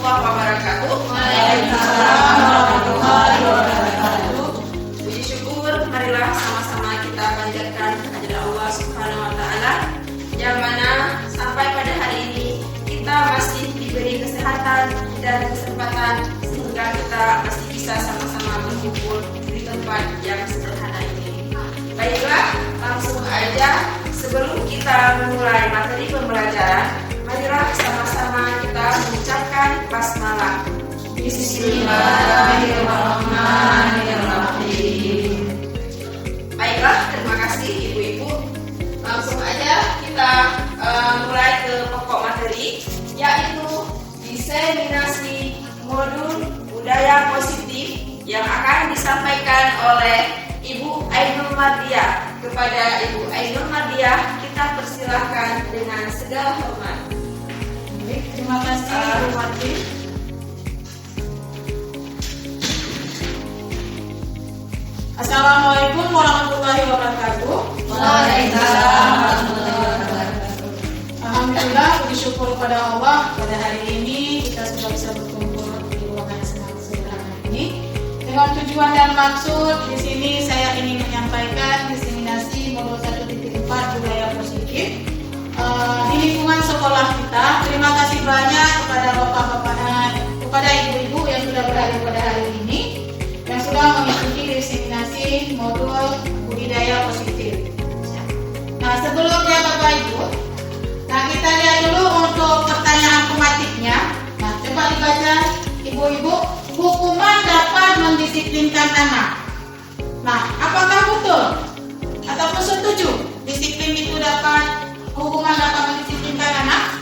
warahmatullahi wabarakatuh. Waalaikumsalam warahmatullahi wabarakatuh. Puji syukur, marilah sama-sama kita panjatkan kehadirat Allah Subhanahu wa Ta'ala, yang mana sampai pada hari ini kita masih diberi kesehatan dan kesempatan sehingga kita masih bisa sama-sama berkumpul di tempat yang sederhana ini. Baiklah, langsung aja sebelum kita memulai materi pembelajaran, marilah sama-sama kita mengucapkan basmalah. Bismillahirrahmanirrahim. Baiklah, terima kasih ibu-ibu. Langsung aja kita mulai ke pokok materi, yaitu diseminasi modul budaya positif yang akan disampaikan oleh Ibu Ainul Mardiah. Kepada Ibu Ainul Mardiah kita persilahkan dengan segala hormat. Baik, terima kasih Bu Mardi. Assalamualaikum warahmatullahi wabarakatuh. Waalaikumsalam warahmatullahi wabarakatuh. Alhamdulillah, puji syukur kepada Allah, pada hari ini kita sudah bisa berkumpul di ruangan yang sangat sederhana ini. Dengan tujuan dan maksud di sini saya ingin menyampaikan diseminasi modul 1.4 budaya positif di lingkungan sekolah kita. Terima kasih banyak kepada bapak-bapak, kepada ibu-ibu yang sudah berhadir pada hari ini, yang sudah mengikuti diseminasi modul budaya positif. Nah, sebelumnya Bapak Ibu, nah kita lihat dulu untuk pertanyaan tematiknya. Nah, coba dibaca ibu-ibu. Hukuman dapat mendisiplinkan anak. Nah, apakah betul ataupun setuju disiplin itu hukuman dapat mendisiplinkan anak?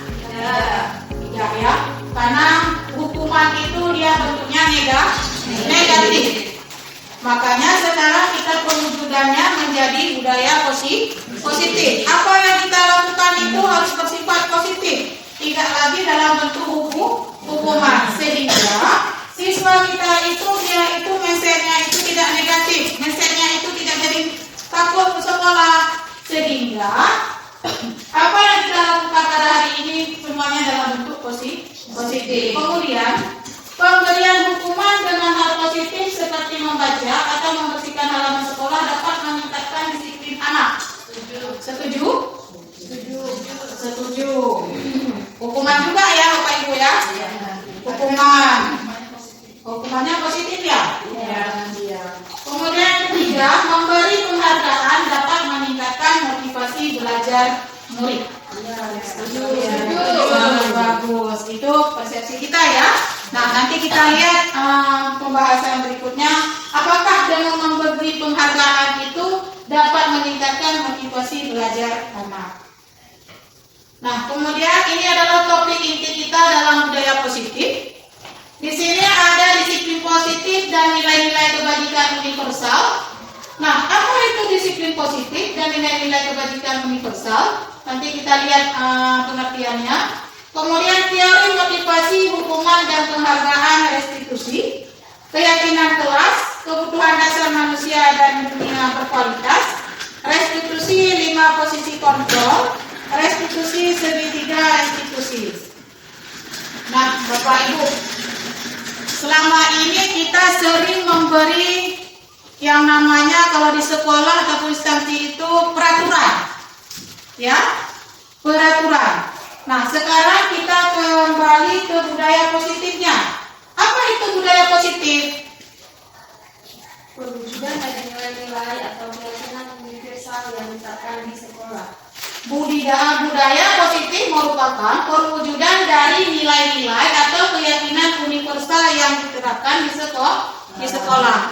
Tidak ya, karena hukuman itu dia bentuknya negatif. Makanya sekarang kita perwujudannya menjadi budaya positif. Apa yang kita lakukan itu harus bersifat positif, tidak lagi dalam bentuk hukuman, sehingga siswa kita itu dia itu mindsetnya itu tidak negatif, mindsetnya itu tidak jadi takut ke sekolah, sehingga apa yang kita lakukan pada hari ini semuanya dalam bentuk positif. Kemudian pemberian hukuman dengan hal positif seperti membaca atau membersihkan halaman sekolah dapat meningkatkan disiplin anak. Setuju? Setuju. Hukuman juga ya Bapak Ibu ya? Hukumannya positif ya? Iya. Kemudian yang ketiga, memberi penghargaan dapat meningkatkan motivasi belajar murid. Setuju. Bagus. Itu persepsi kita ya. Nah, nanti kita lihat pembahasan berikutnya. Apakah dengan memberi penghargaan itu dapat meningkatkan motivasi belajar anak? Nah, kemudian ini adalah topik inti kita dalam budaya positif. Di sini ada disiplin positif dan nilai-nilai kebajikan universal. Nah, apa itu disiplin positif dan nilai-nilai kebajikan universal? Nanti kita lihat pengertiannya. Kemudian teori motivasi, hukuman dan penghargaan restitusi, keyakinan kelas, kebutuhan dasar manusia dan dunia berkualitas, restitusi 5 posisi kontrol, restitusi segitiga restitusi. Nah, Bapak Ibu, selama ini kita sering memberi yang namanya kalau di sekolah ataupun instansi itu peraturan, ya, peraturan. Nah, sekarang kita kembali ke budaya positifnya. Apa itu budaya positif? Perwujudan dari nilai-nilai atau keyakinan universal yang ditetapkan di sekolah. Budaya positif merupakan perwujudan dari nilai-nilai atau keyakinan universal yang diterapkan di sekolah.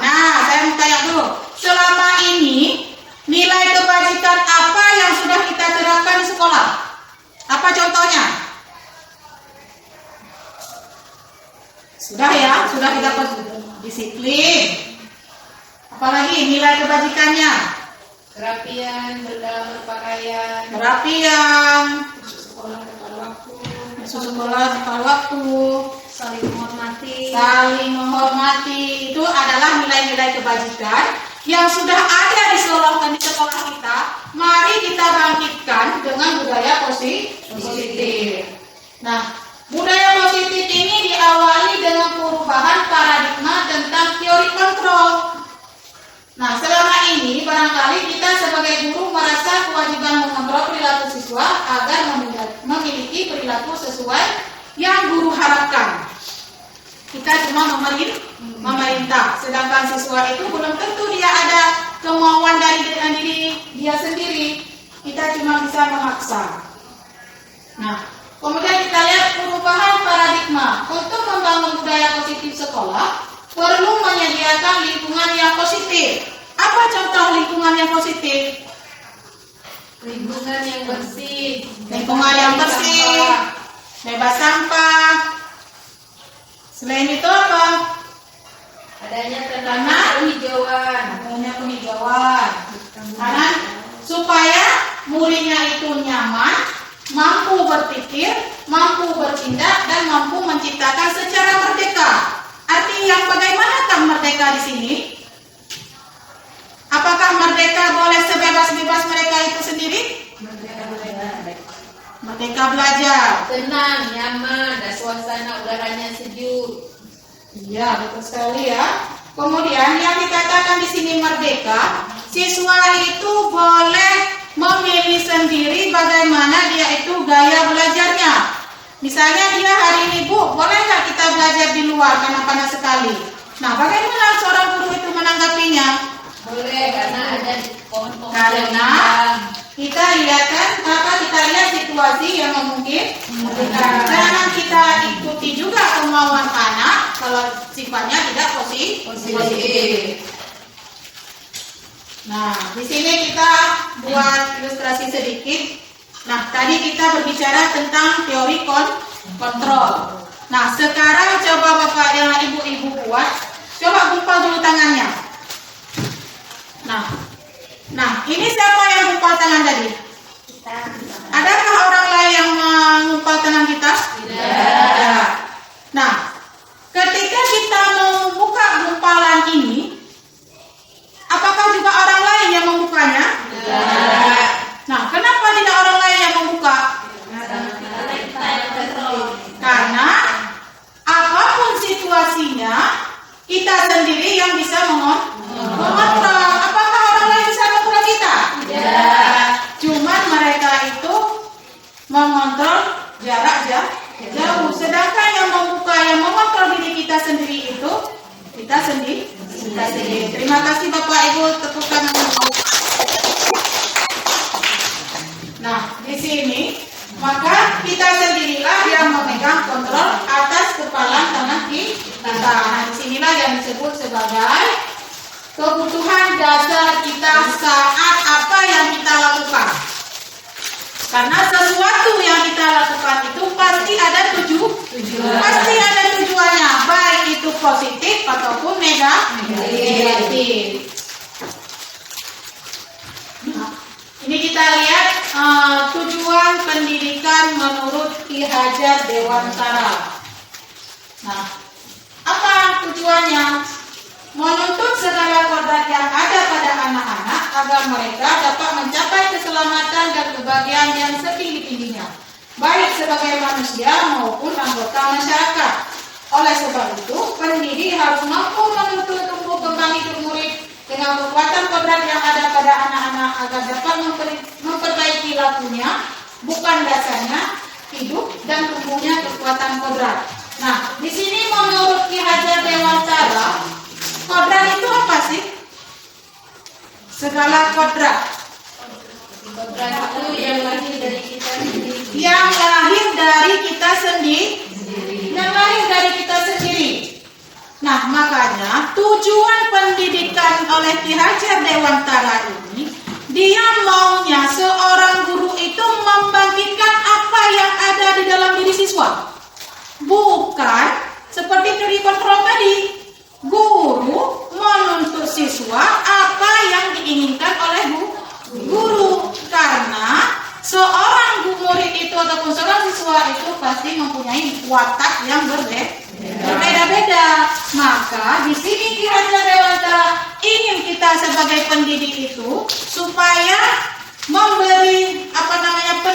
Nah, saya mau tanya dulu. Selama ini nilai kebajikan apa yang sudah kita terapkan di sekolah? Apa contohnya? Sudah ya, sudah kita disiplin. Apalagi nilai kebajikannya? Kerapian, berpakaian, masuk sekolah tepat waktu, saling menghormati, itu adalah nilai-nilai kebajikan yang sudah ada di sekolah kita. Mari kita bangkitkan dengan budaya positif. Nah, Budaya positif ini diawali dengan perubahan paradigma tentang teori kontrol. Nah, selama ini barangkali kita sebagai guru merasa kewajiban mengontrol perilaku siswa agar memiliki perilaku sesuai yang guru harapkan. Kita cuma memerintah, sedangkan siswa itu belum tentu dia ada kemauan dari diri dia sendiri. Kita cuma bisa memaksa. Nah, kemudian kita lihat perubahan paradigma. Untuk membangun budaya positif sekolah, perlu menyediakan lingkungan yang positif. Apa contoh lingkungan yang positif? Lingkungan yang bersih. Lingkungan yang bersih, bebas sampah. Selain itu apa? Adanya tanaman hijauan. Adanya penghijauan. Karena supaya muridnya itu nyaman, mampu berpikir, mampu bertindak, dan mampu menciptakan secara merdeka. Artinya bagaimanakah merdeka di sini? Apakah merdeka boleh sebebas-bebas mereka itu sendiri? Merdeka belajar. Tenang, nyaman, dan suasana udaranya sejuk. Iya, betul sekali ya. Kemudian yang dikatakan di sini merdeka, siswa itu boleh memilih sendiri bagaimana dia itu gaya belajarnya. Misalnya dia hari ini, Bu, boleh nggak kita belajar di luar karena panas sekali? Nah, bagaimana seorang guru itu menanggapinya? Boleh, karena ada pohon-pohon yang Karena rindang. kita lihat kan, kita lihat situasi yang memungkinkan. Jangan kita ikuti juga kemauan anak kalau sifatnya tidak positif. Nah, di sini kita buat ilustrasi sedikit. Nah, tadi kita berbicara tentang teori kontrol. Nah, sekarang coba Bapak yang Ibu-ibu buat, coba gumpal dulu tangannya. Nah, ini siapa yang gumpal tangan tadi? Adakah orang lain yang mengumpal tangan kita? Tidak. Nah, ketika kita membuka gumpalan ini, apakah juga orang lain yang membukanya? Tidak. Nah, kenapa tidak orang lain yang membuka? Karena kita yang kontrol. Karena apapun situasinya, kita sendiri yang bisa mengontrol. Apakah orang lain bisa mengontrol kita? Tidak. Cuman mereka itu mengontrol jarak jauh. Sedangkan yang membuka, yang mengontrol diri kita sendiri itu kita sendiri. Terima kasih Bapak Ibu, tepuk tangan. Nah, di sini maka kita sendirilah yang memegang kontrol atas kepala tanah kita. Nah, disinilah yang disebut sebagai kebutuhan dasar kita saat apa yang kita lakukan. Karena sesuatu yang kita lakukan itu pasti ada tujuan. Pasti ada tujuannya, baik itu positif ataupun negatif. Nah, ini kita lihat tujuan pendidikan menurut Ki Hajar Dewantara. Nah, apa tujuannya? Menuntut segala kodrat yang ada pada anak-anak agar mereka dapat mencapai keselamatan dan kebahagiaan yang setinggi-tingginya, baik sebagai manusia maupun anggota masyarakat. Oleh sebab itu, pendidik harus mampu menuntut tumbuh kembang hidup murid dengan kekuatan kodrat yang ada pada anak-anak agar dapat memperbaiki lakunya, bukan dasarnya hidup dan tumbuhnya kekuatan kodrat. Nah, di sini menurut Ki Hajar Dewantara, kodrat itu apa sih? Segala kodrat. Kodrat itu yang lahir dari kita sendiri. Yang lahir dari kita sendiri. Yang lahir dari kita sendiri. Nah, makanya tujuan pendidikan oleh Ki Hajar Dewantara ini, dia maunya seorang guru itu membangkitkan apa yang ada di dalam diri siswa. Bukan seperti teori kontrol tadi. Guru menuntut siswa apa yang diinginkan oleh guru. Karena seorang murid itu ataupun seorang siswa itu pasti mempunyai watak yang berbeda-beda. Maka di sini Ki Hajar Dewantara ingin kita sebagai pendidik itu supaya memberi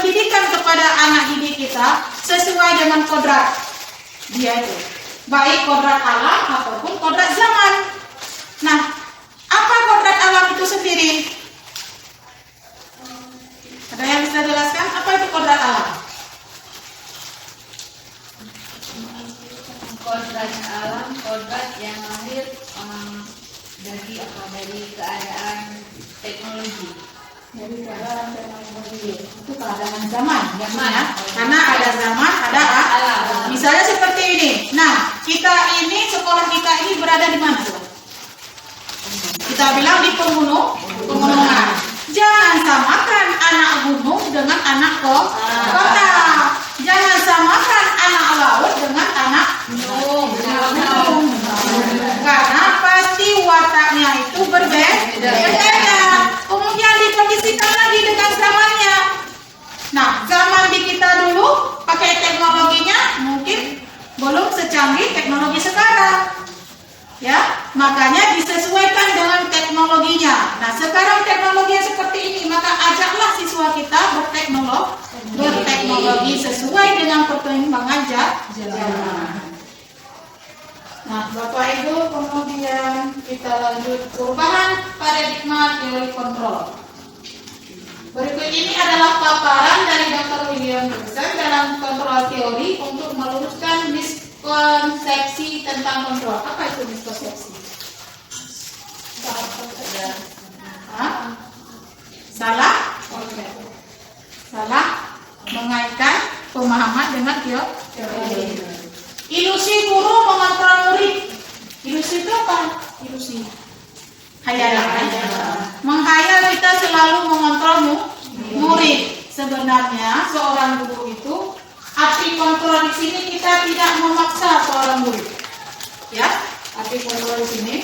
pendidikan kepada anak didik kita sesuai dengan kodrat dia itu, baik kodrat alam ataupun kodrat zaman. Nah, apa kodrat alam itu sendiri? Ada yang bisa jelaskan apa itu kodrat alam? Kodrat alam, kodrat yang lahir dari keadaan teknologi. Jadi keadaan teknologi itu keadaan zaman, ya. Karena ada zaman, ada alam. Misalnya seperti ini. Nah, kita ini sekolah kita ini berada di mana? Kita bilang di pegunungan. Jangan samakan anak gunung dengan anak kota. Jangan samakan anak laut dengan anak gunung. Karena pasti wataknya itu berbeda. Kemudian dikondisikan lagi dengan zamannya. Nah, zaman di kita dulu pakai teknologinya mungkin belum secanggih teknologi sekarang. Ya, makanya disesuaikan dengan teknologinya. Nah, sekarang teknologinya seperti ini, maka ajaklah siswa kita berteknologi sesuai dengan perkembangan zaman. Nah, Bapak Ibu, kemudian kita lanjut perubahan paradigma teori kontrol. Berikut ini adalah paparan dari Dr. William Gibson dalam kontrol teori untuk meluruskan miskonsepsi tentang kontrol. Apa itu miskonsepsi? Salah mengaitkan pemahaman dengan teori. Ilusi guru mengontrol murid. Ilusi itu apa? Ilusi hayalan. Menghayal kita selalu mengontrol murid. Sebenarnya seorang guru itu arti kontrol di sini kita tidak memaksa seorang murid. Ya, arti kontrol di sini.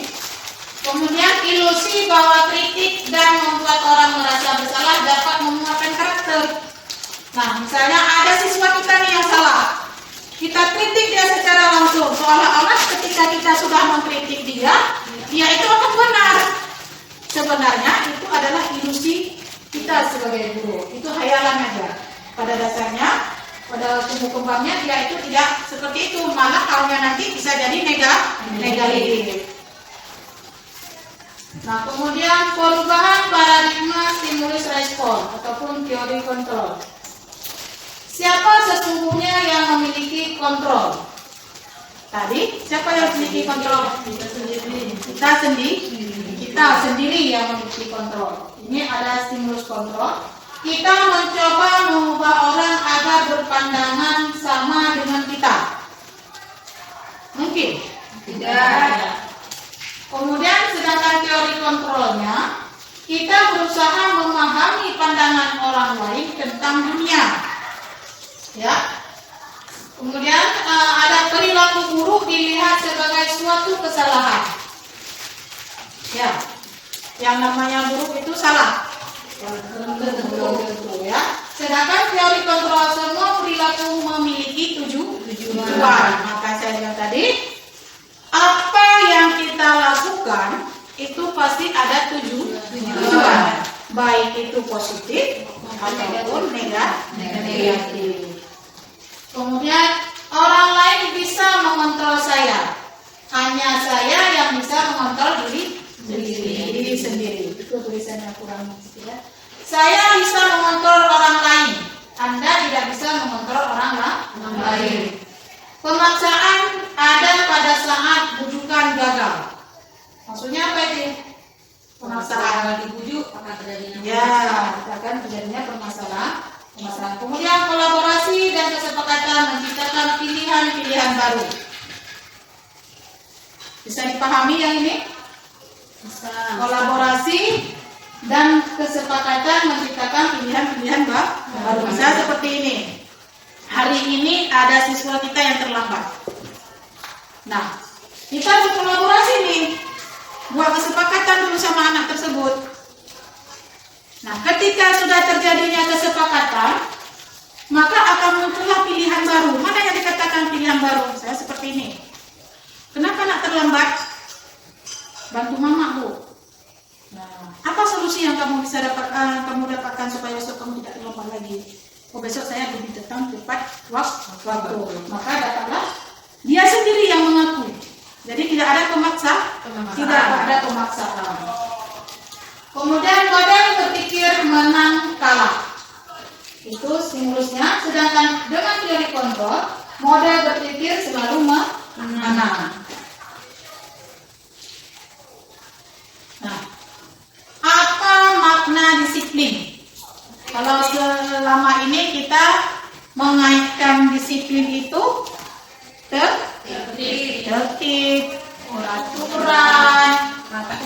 Kemudian ilusi bahwa kritik dan membuat orang merasa bersalah dapat menguatkan karakter. Nah, misalnya ada siswa kita nih yang salah. Kita kritik dia secara langsung, seolah-olah ketika kita sudah mengkritik dia itu akan benar. Sebenarnya itu adalah ilusi kita sebagai guru. Itu hayalan aja. Pada dasarnya, pada tumbuh kembangnya dia itu tidak seperti itu. Malah halnya nanti bisa jadi negatif. Nah, kemudian perubahan paradigma stimulus respon ataupun teori kontrol. Siapa sesungguhnya yang memiliki kontrol? Tadi, siapa yang memiliki kontrol? Kita sendiri yang memiliki kontrol. Ini ada stimulus kontrol. Kita mencoba mengubah orang agar berpandangan sama dengan kita. Mungkin? Tidak. Kemudian sedangkan teori kontrolnya, kita berusaha memahami pandangan orang lain tentang dunia. Ya. Kemudian ada perilaku buruk dilihat sebagai suatu kesalahan. Ya. Yang namanya buruk itu salah. Ya. Sedangkan teori kontrol semua perilaku memiliki tujuan. Maka saya bilang tadi, apa yang kita lakukan itu pasti ada tujuan. Baik itu positif ataupun negatif. Kemudian orang lain bisa mengontrol saya. Hanya saya yang bisa mengontrol diri sendiri. Itu tulisannya kurang ya. Saya bisa mengontrol orang lain. Anda tidak bisa mengontrol orang lain. Pemaksaan ada pada saat bujukan gagal. Maksudnya apa itu? Pemaksaan dibujuk akan terjadinya. Ya, akan terjadinya permasalahan. Kemudian kolaborasi dan kesepakatan menciptakan pilihan-pilihan baru. Bisa dipahami yang ini? Bisa. Kolaborasi dan kesepakatan menciptakan pilihan-pilihan baru. Misalnya seperti ini. Hari ini ada siswa kita yang terlambat. Nah, kita berkolaborasi nih. Buat kesepakatan dulu sama anak tersebut. Nah, ketika sudah terjadinya kesepakatan, maka akan muncullah pilihan baru. Mana yang dikatakan pilihan baru? Saya seperti ini. Kenapa nak terlambat? Bantu mama, Bu. Nah, apa solusi yang kamu bisa dapatkan supaya besok kamu tidak terlambat lagi? oh besok saya lebih datang tepat waktu. Maka dapatlah dia sendiri yang mengaku. Jadi tidak ada tidak ada pemaksaan. Kemudian model berpikir menang kalah. Itu stimulusnya. Sedangkan dengan teori kontrol, model berpikir selalu menang. Nah, apa makna disiplin? Kalau selama ini kita mengaitkan disiplin itu tertib, peraturan,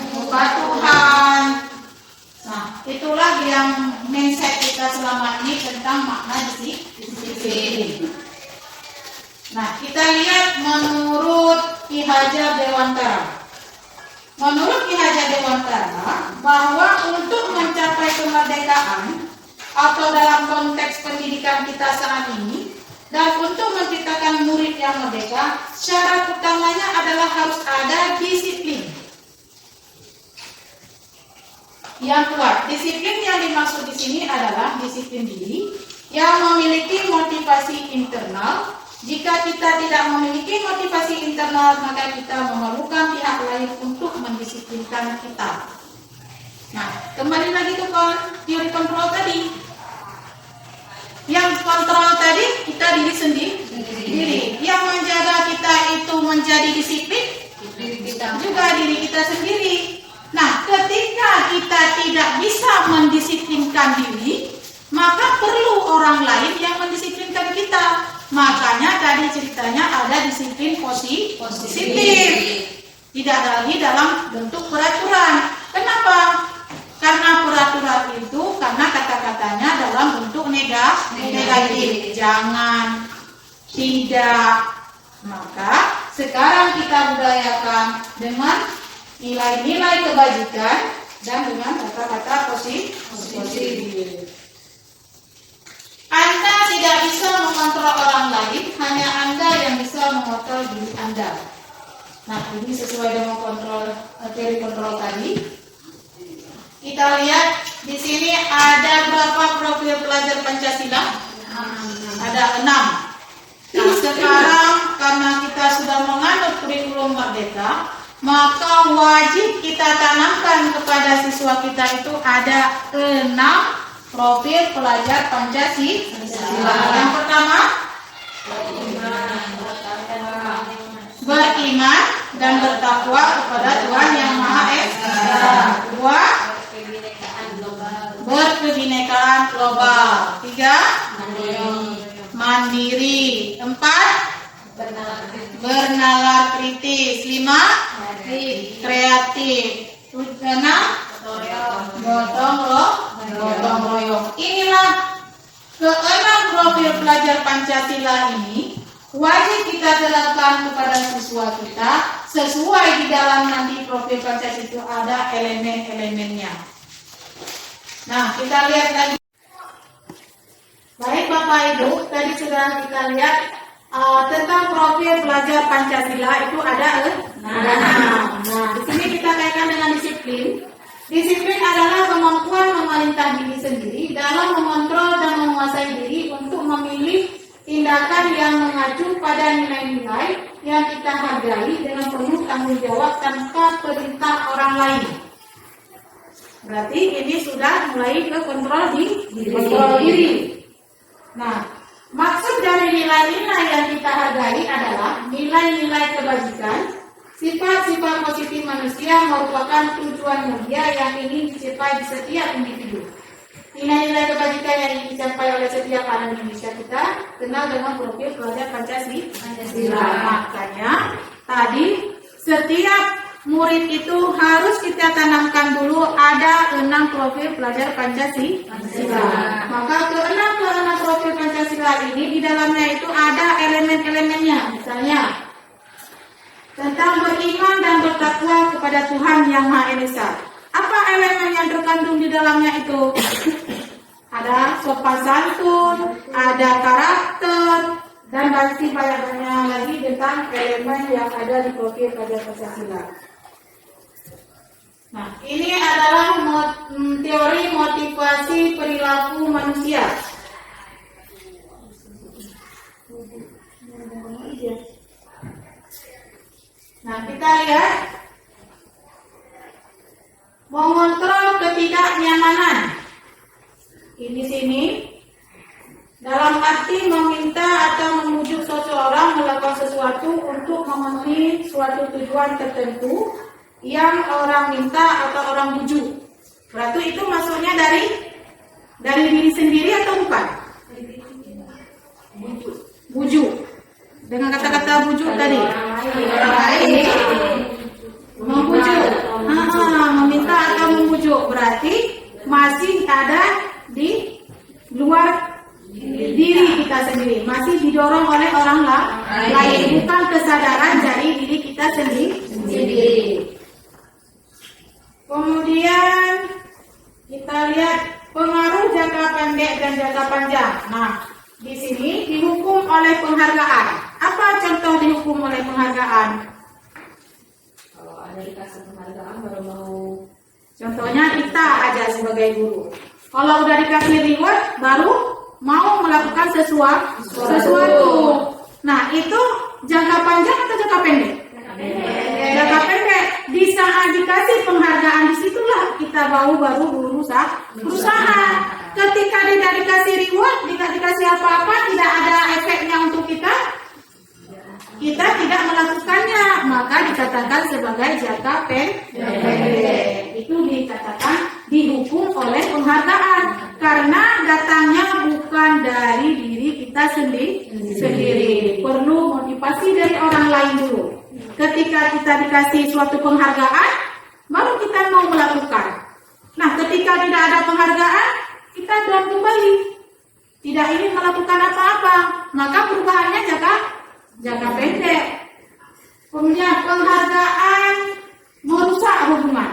kepatuhan. Nah, itulah yang mindset kita selama ini tentang makna disiplin. Nah, kita lihat menurut Ki Hajar Dewantara. Menurut Ki Hajar Dewantara, bahwa untuk mencapai kemerdekaan atau dalam konteks pendidikan kita saat ini, dan untuk menciptakan murid yang merdeka, syarat utamanya adalah harus ada disiplin yang kuat. Disiplin yang dimaksud di sini adalah disiplin diri yang memiliki motivasi internal. Jika kita tidak memiliki motivasi internal, maka kita memerlukan pihak lain untuk mendisiplinkan kita. Nah, kembali lagi ke teori kontrol tadi. Yang kontrol tadi kita diri sendiri. Yang menjaga kita itu menjadi disiplin juga diri kita sendiri. Nah, ketika kita tidak bisa mendisiplinkan diri, maka perlu orang lain yang mendisiplinkan kita. Makanya tadi ceritanya ada disiplin positif. Tidak lagi dalam bentuk peraturan. Kenapa? Karena peraturan itu karena kata-katanya dalam bentuk negatif. Jangan, tidak. Maka sekarang kita budayakan dengan nilai-nilai kebajikan dan dengan kata-kata positif. Anda tidak bisa mengontrol orang lain, hanya Anda yang bisa mengontrol diri Anda. Nah, ini sesuai dengan teori kontrol tadi. Kita lihat di sini ada berapa profil pelajar Pancasila? Ada 6. Nah, sekarang karena kita sudah menganut kurikulum merdeka, maka wajib kita tanamkan kepada siswa kita itu ada 6 profil pelajar Pancasila. Yang pertama, beriman dan bertakwa kepada Tuhan Yang Maha Esa. 2, berkebinekaan global. 3, mandiri. 4, bernalar kritis. 5, kreatif. 6, gotong royong. Inilah ke-6 profil pelajar Pancasila ini wajib kita terapkan kepada siswa kita sesuai di dalam nanti profil Pancasila itu ada elemen-elemennya. Nah, kita lihat lagi. Baik Bapak Ibu, tadi sudah kita lihat tentang profil pelajar Pancasila itu ada 6. Nah, di sini kita kaitkan dengan disiplin. Disiplin adalah kemampuan memerintah diri sendiri dalam mengontrol dan menguasai diri untuk memilih tindakan yang mengacu pada nilai-nilai yang kita hargai dengan penuh tanggung jawab tanpa perintah orang lain. Berarti ini sudah mulai ke kontrol diri. Nah, maksud dari nilai-nilai yang kita hargai adalah nilai-nilai kebajikan. Sifat-sifat positif manusia merupakan tujuan mulia yang ingin dicapai di setiap individu. Nilai-nilai kebajikan yang ingin dicapai oleh setiap anak Indonesia kita kenal dengan profil pelajar Pancasila. Makanya tadi setiap murid itu harus kita tanamkan dulu ada 6 profil pelajar Pancasila. Maka ke-6 profil Pancasila ini di dalamnya itu ada elemen-elemennya. Misalnya tentang beriman dan bertakwa kepada Tuhan Yang Maha Esa. Apa elemen yang terkandung di dalamnya itu? Ada sopan santun, ada karakter, dan banyak lagi tentang elemen yang ada di profil pelajar Pancasila. Nah, ini adalah teori motivasi perilaku manusia. kita lihat mengontrol ketidaknyamanan. Ini sini dalam arti meminta atau memujuk seseorang melakukan sesuatu untuk memenuhi suatu tujuan tertentu yang orang minta atau orang bujuk. Berarti itu maksudnya dari diri sendiri atau bukan? Bujuk. Dengan kata-kata bujuk tadi. Orang lain. Membujuk. Meminta atau membujuk. Berarti masih ada di luar diri kita sendiri, masih didorong oleh orang lain, bukan kesadaran dari diri kita sendiri. Kemudian kita lihat pengaruh jangka pendek dan jangka panjang. Nah, di sini dihukum oleh penghargaan. Apa contoh dihukum oleh penghargaan? Kalau ada dikasih penghargaan baru mau. Contohnya kita aja sebagai guru. Kalau udah dikasih reward baru mau melakukan sesuatu. Nah, itu jangka panjang atau jangka pendek? Jangka pendek. Di saat dikasih penghargaan, disitulah kita baru berusaha. Ketika tidak dikasih reward, tidak dikasih apa-apa, tidak ada efeknya untuk kita tidak melakukannya, maka dikatakan sebagai jangka pendek. Itu dikatakan dihukum oleh penghargaan karena datangnya bukan dari diri kita sendiri. Perlu motivasi dari orang lain dulu. Ketika kita dikasih suatu penghargaan, baru kita mau melakukan. Nah, ketika tidak ada penghargaan, kita down kembali, tidak ingin melakukan apa-apa, maka perubahannya jangka pendek. Kemudian penghargaan merusak hubungan.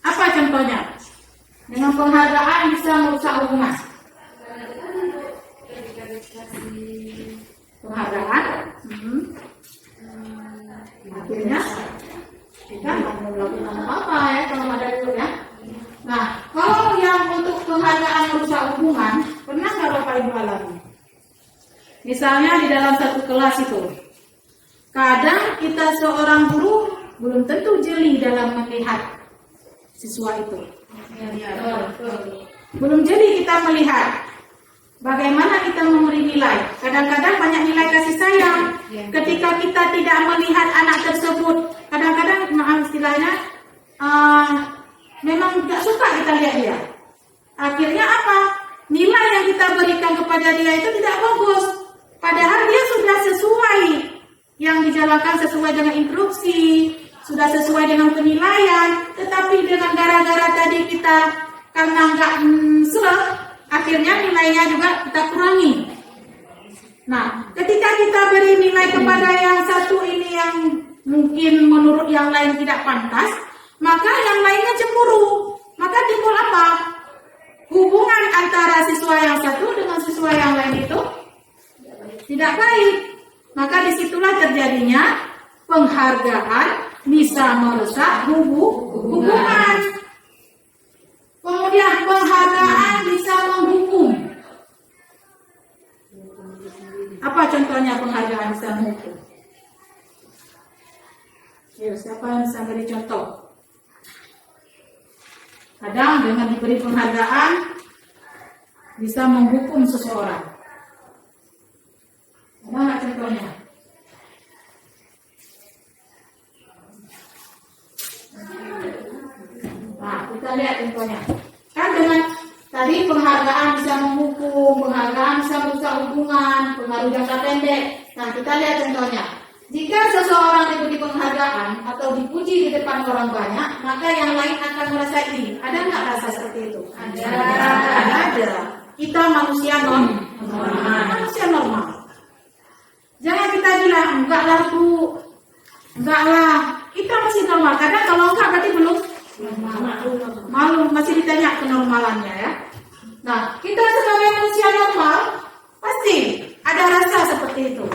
Apa contohnya? Dengan penghargaan bisa merusak hubungan. Penghargaan, akhirnya kita nggak mau melakukan apa-apa ya kalau ada itu ya. Nah, kalau yang untuk penghargaan merusak hubungan, pernah nggak Bapak Ibu alami? Misalnya di dalam satu kelas itu, kadang kita seorang guru belum tentu jeli dalam melihat siswa itu. Belum jeli kita melihat bagaimana kita memberi nilai. Kadang-kadang banyak nilai kasih sayang. Ketika kita tidak melihat anak tersebut, kadang-kadang maaf istilahnya, memang tidak suka kita lihat dia. Akhirnya apa? Nilai yang kita berikan kepada dia itu tidak bagus. Padahal dia sudah sesuai, yang dijalankan sesuai dengan instruksi, sudah sesuai dengan penilaian. Tetapi dengan gara-gara tadi kita karena nggak selek, akhirnya nilainya juga kita kurangi. Nah, ketika kita beri nilai kepada yang satu ini yang mungkin menurut yang lain tidak pantas, maka yang lainnya cemburu. Maka timbul apa? Hubungan antara siswa yang satu dengan siswa yang lain itu tidak baik. Maka disitulah terjadinya penghargaan bisa merusak hubungan. Kemudian penghargaan bisa menghukum. Apa contohnya penghargaan bisa menghukum? Yuk, siapa yang bisa beri contoh? Kadang dengan diberi penghargaan bisa menghukum seseorang. Mana contohnya? Nah, kita lihat contohnya. Kan dengan tadi penghargaan bisa menghukum, penghargaan bisa merusak hubungan, pengaruh jangka pendek. Nah, kita lihat contohnya. Jika seseorang diberi penghargaan atau dipuji di depan orang banyak, maka yang lain akan merasa iri. Ada nggak rasa seperti itu? Ada. Kita manusia normal. Jangan kita bilang, enggak lah Bu, enggak lah. Kita masih normal. Kadang kalau enggak berarti belum malu, masih ditanya kenormalannya ya. Nah, kita sebagai manusia normal pasti ada rasa seperti itu.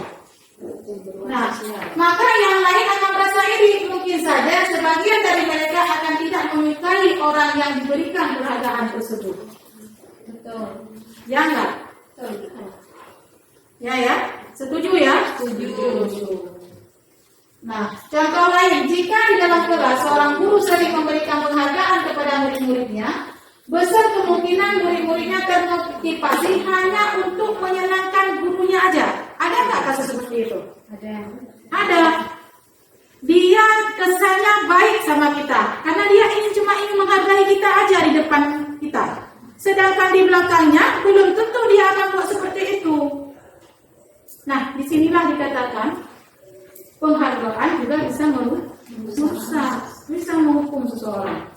Nah, maka yang lain akan merasa iri. Mungkin saja sebagian dari mereka akan tidak menyukai orang yang diberikan penghargaan tersebut. Betul. Ya enggak? Ya. Setuju ya? Setuju. Nah, contoh lain, jika di dalam kelas seorang guru sering memberikan penghargaan kepada murid-muridnya, besar kemungkinan murid-muridnya termotivasi hanya untuk menyenangkan gurunya aja. Ada nggak kasus seperti itu? Ada. Dia kesannya baik sama kita, karena dia cuma ingin menghargai kita aja di depan kita. Sedangkan di belakangnya belum tentu dia akan buat seperti itu. Nah, disinilah dikatakan penghargaan juga bisa merusak, bisa menghukum seseorang.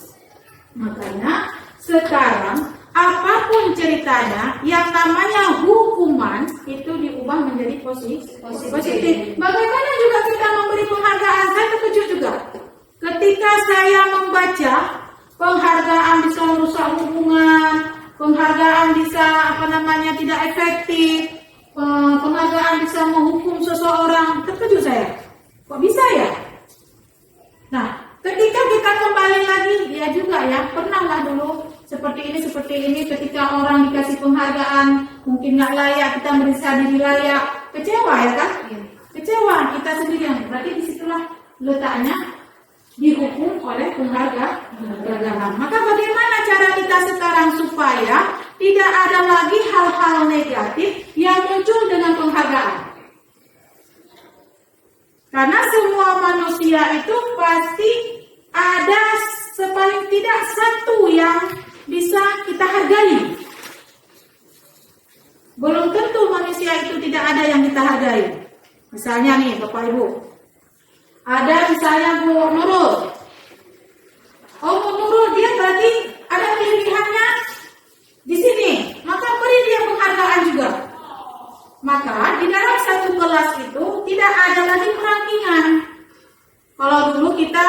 Makanya sekarang apapun ceritanya, yang namanya hukuman itu diubah menjadi positif. Bagaimana juga kita memberi penghargaan? Saya terkejut juga ketika saya membaca penghargaan bisa merusak hubungan, penghargaan bisa tidak efektif, penghargaan bisa menghukum seseorang. Terkejut saya. Kok bisa ya? Nah, ketika kita kembali lagi, dia juga ya, pernahlah dulu seperti ini, ketika orang dikasih penghargaan, mungkin nggak layak, kita merasa diri layak, kecewa ya kan? Kecewa kita sendiri, berarti disitulah letaknya dihukum oleh penghargaan. Maka bagaimana cara kita sekarang supaya tidak ada lagi hal-hal negatif yang muncul dengan penghargaan? Karena semua manusia itu pasti ada sepaling tidak satu yang bisa kita hargai. Belum tentu manusia itu tidak ada yang kita hargai. Misalnya nih Bapak Ibu, ada misalnya Bu Nurul. Oh, Bu Nurul dia berarti ada kelebihannya di sini, maka beri dia penghargaan juga. Maka di dalam satu kelas itu tidak ada lagi perankingan. Kalau dulu kita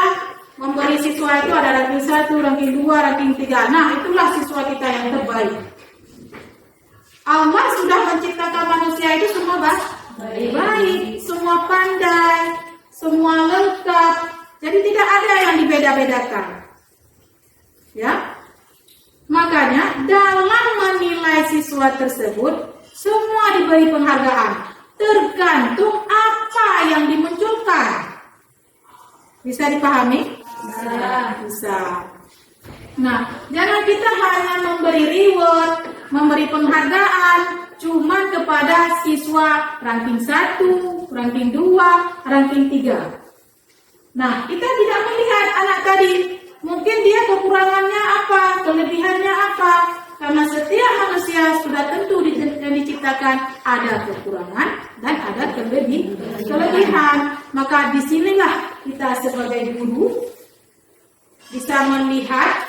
memberi siswa itu ada ranking 1, ranking 2, ranking 3. Nah, itulah siswa kita yang terbaik. Allah sudah menciptakan manusia itu semua baik, semua pandai, semua lengkap. Jadi tidak ada yang dibeda-bedakan. Ya. Makanya dalam menilai siswa tersebut semua diberi penghargaan, tergantung apa yang dimunculkan. Bisa dipahami? Bisa. Nah, jangan kita hanya memberi reward, memberi penghargaan cuma kepada siswa ranking 1, ranking 2, ranking 3. Nah, kita tidak melihat anak tadi, mungkin dia kekurangannya apa, kelebihannya apa. Karena setiap manusia sudah tentu diciptakan ada kekurangan dan ada kelebihan. Maka disinilah kita sebagai guru bisa melihat,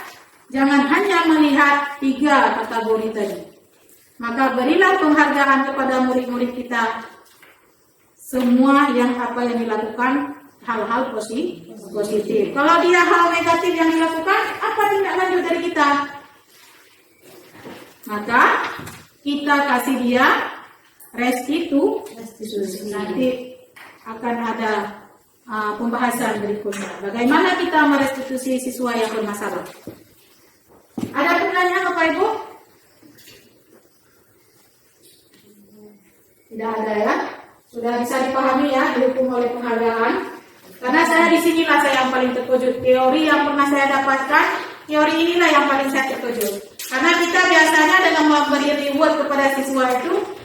jangan hanya melihat 3 kategori tadi. Maka berilah penghargaan kepada murid-murid kita semua yang apa yang dilakukan hal-hal positif. Kalau dia hal negatif yang dilakukan, apa tindak lanjut dari kita? Maka kita kasih dia restitusi. Nanti akan ada pembahasan berikutnya. Bagaimana kita merestitusi siswa yang bermasalah? Ada pertanyaan Bapak Ibu? Tidak ada ya? Sudah bisa dipahami ya, dihukum oleh penghargaan. Karena saya di sinilah saya yang paling terkejut. Teori yang pernah saya dapatkan, teori inilah yang paling saya terkejut. Karena kita biasanya dengan memberi reward kepada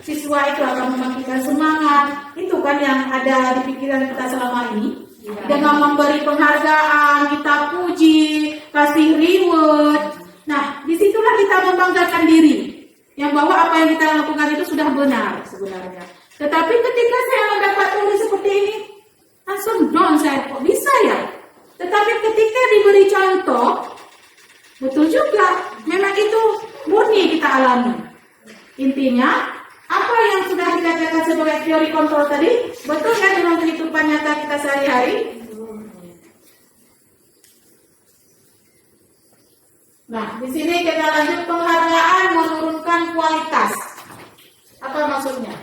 siswa itu akan membangkitkan semangat. Itu kan yang ada di pikiran kita selama ini. Dengan memberi penghargaan, kita puji, kasih reward. Nah, disitulah kita membanggakan diri. Yang bahwa apa yang kita lakukan itu sudah benar sebenarnya. Tetapi ketika saya mendapat teori seperti ini, langsung down saya, kok bisa ya? Tetapi ketika diberi contoh, betul juga, memang itu murni kita alami. Intinya, apa yang sudah kita katakan sebagai teori kontrol tadi, betul kan dalam kehidupan nyata kita sehari-hari? Nah, di sini kita lanjut penghargaan menurunkan kualitas. Apa maksudnya?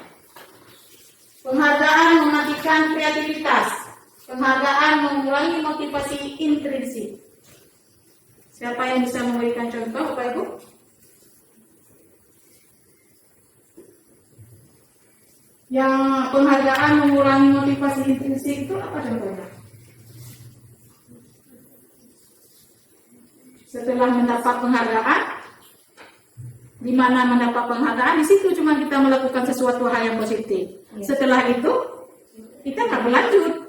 Penghargaan mematikan kreativitas. Penghargaan mengurangi motivasi intrinsik. Siapa yang bisa memberikan contoh, Bapak Ibu? Yang penghargaan mengurangi motivasi intrinsik itu apa contohnya? Setelah mendapat penghargaan, di mana mendapat penghargaan, di situ cuma kita melakukan sesuatu hal yang positif. Setelah itu, kita nggak berlanjut.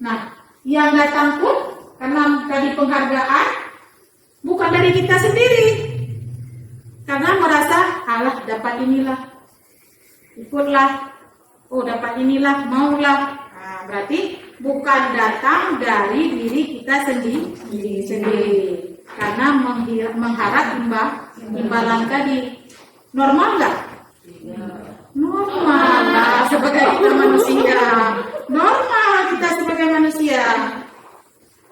Nah, yang datang pun karena tadi penghargaan bukan dari kita sendiri, karena merasa alah dapat inilah, ikutlah, oh dapat inilah, maulah. Nah, berarti bukan datang dari diri kita sendiri. Karena mengharap imbalan tadi. Normal nggak? Normal lah, sebagai kita manusia. Normal kita sebagai manusia.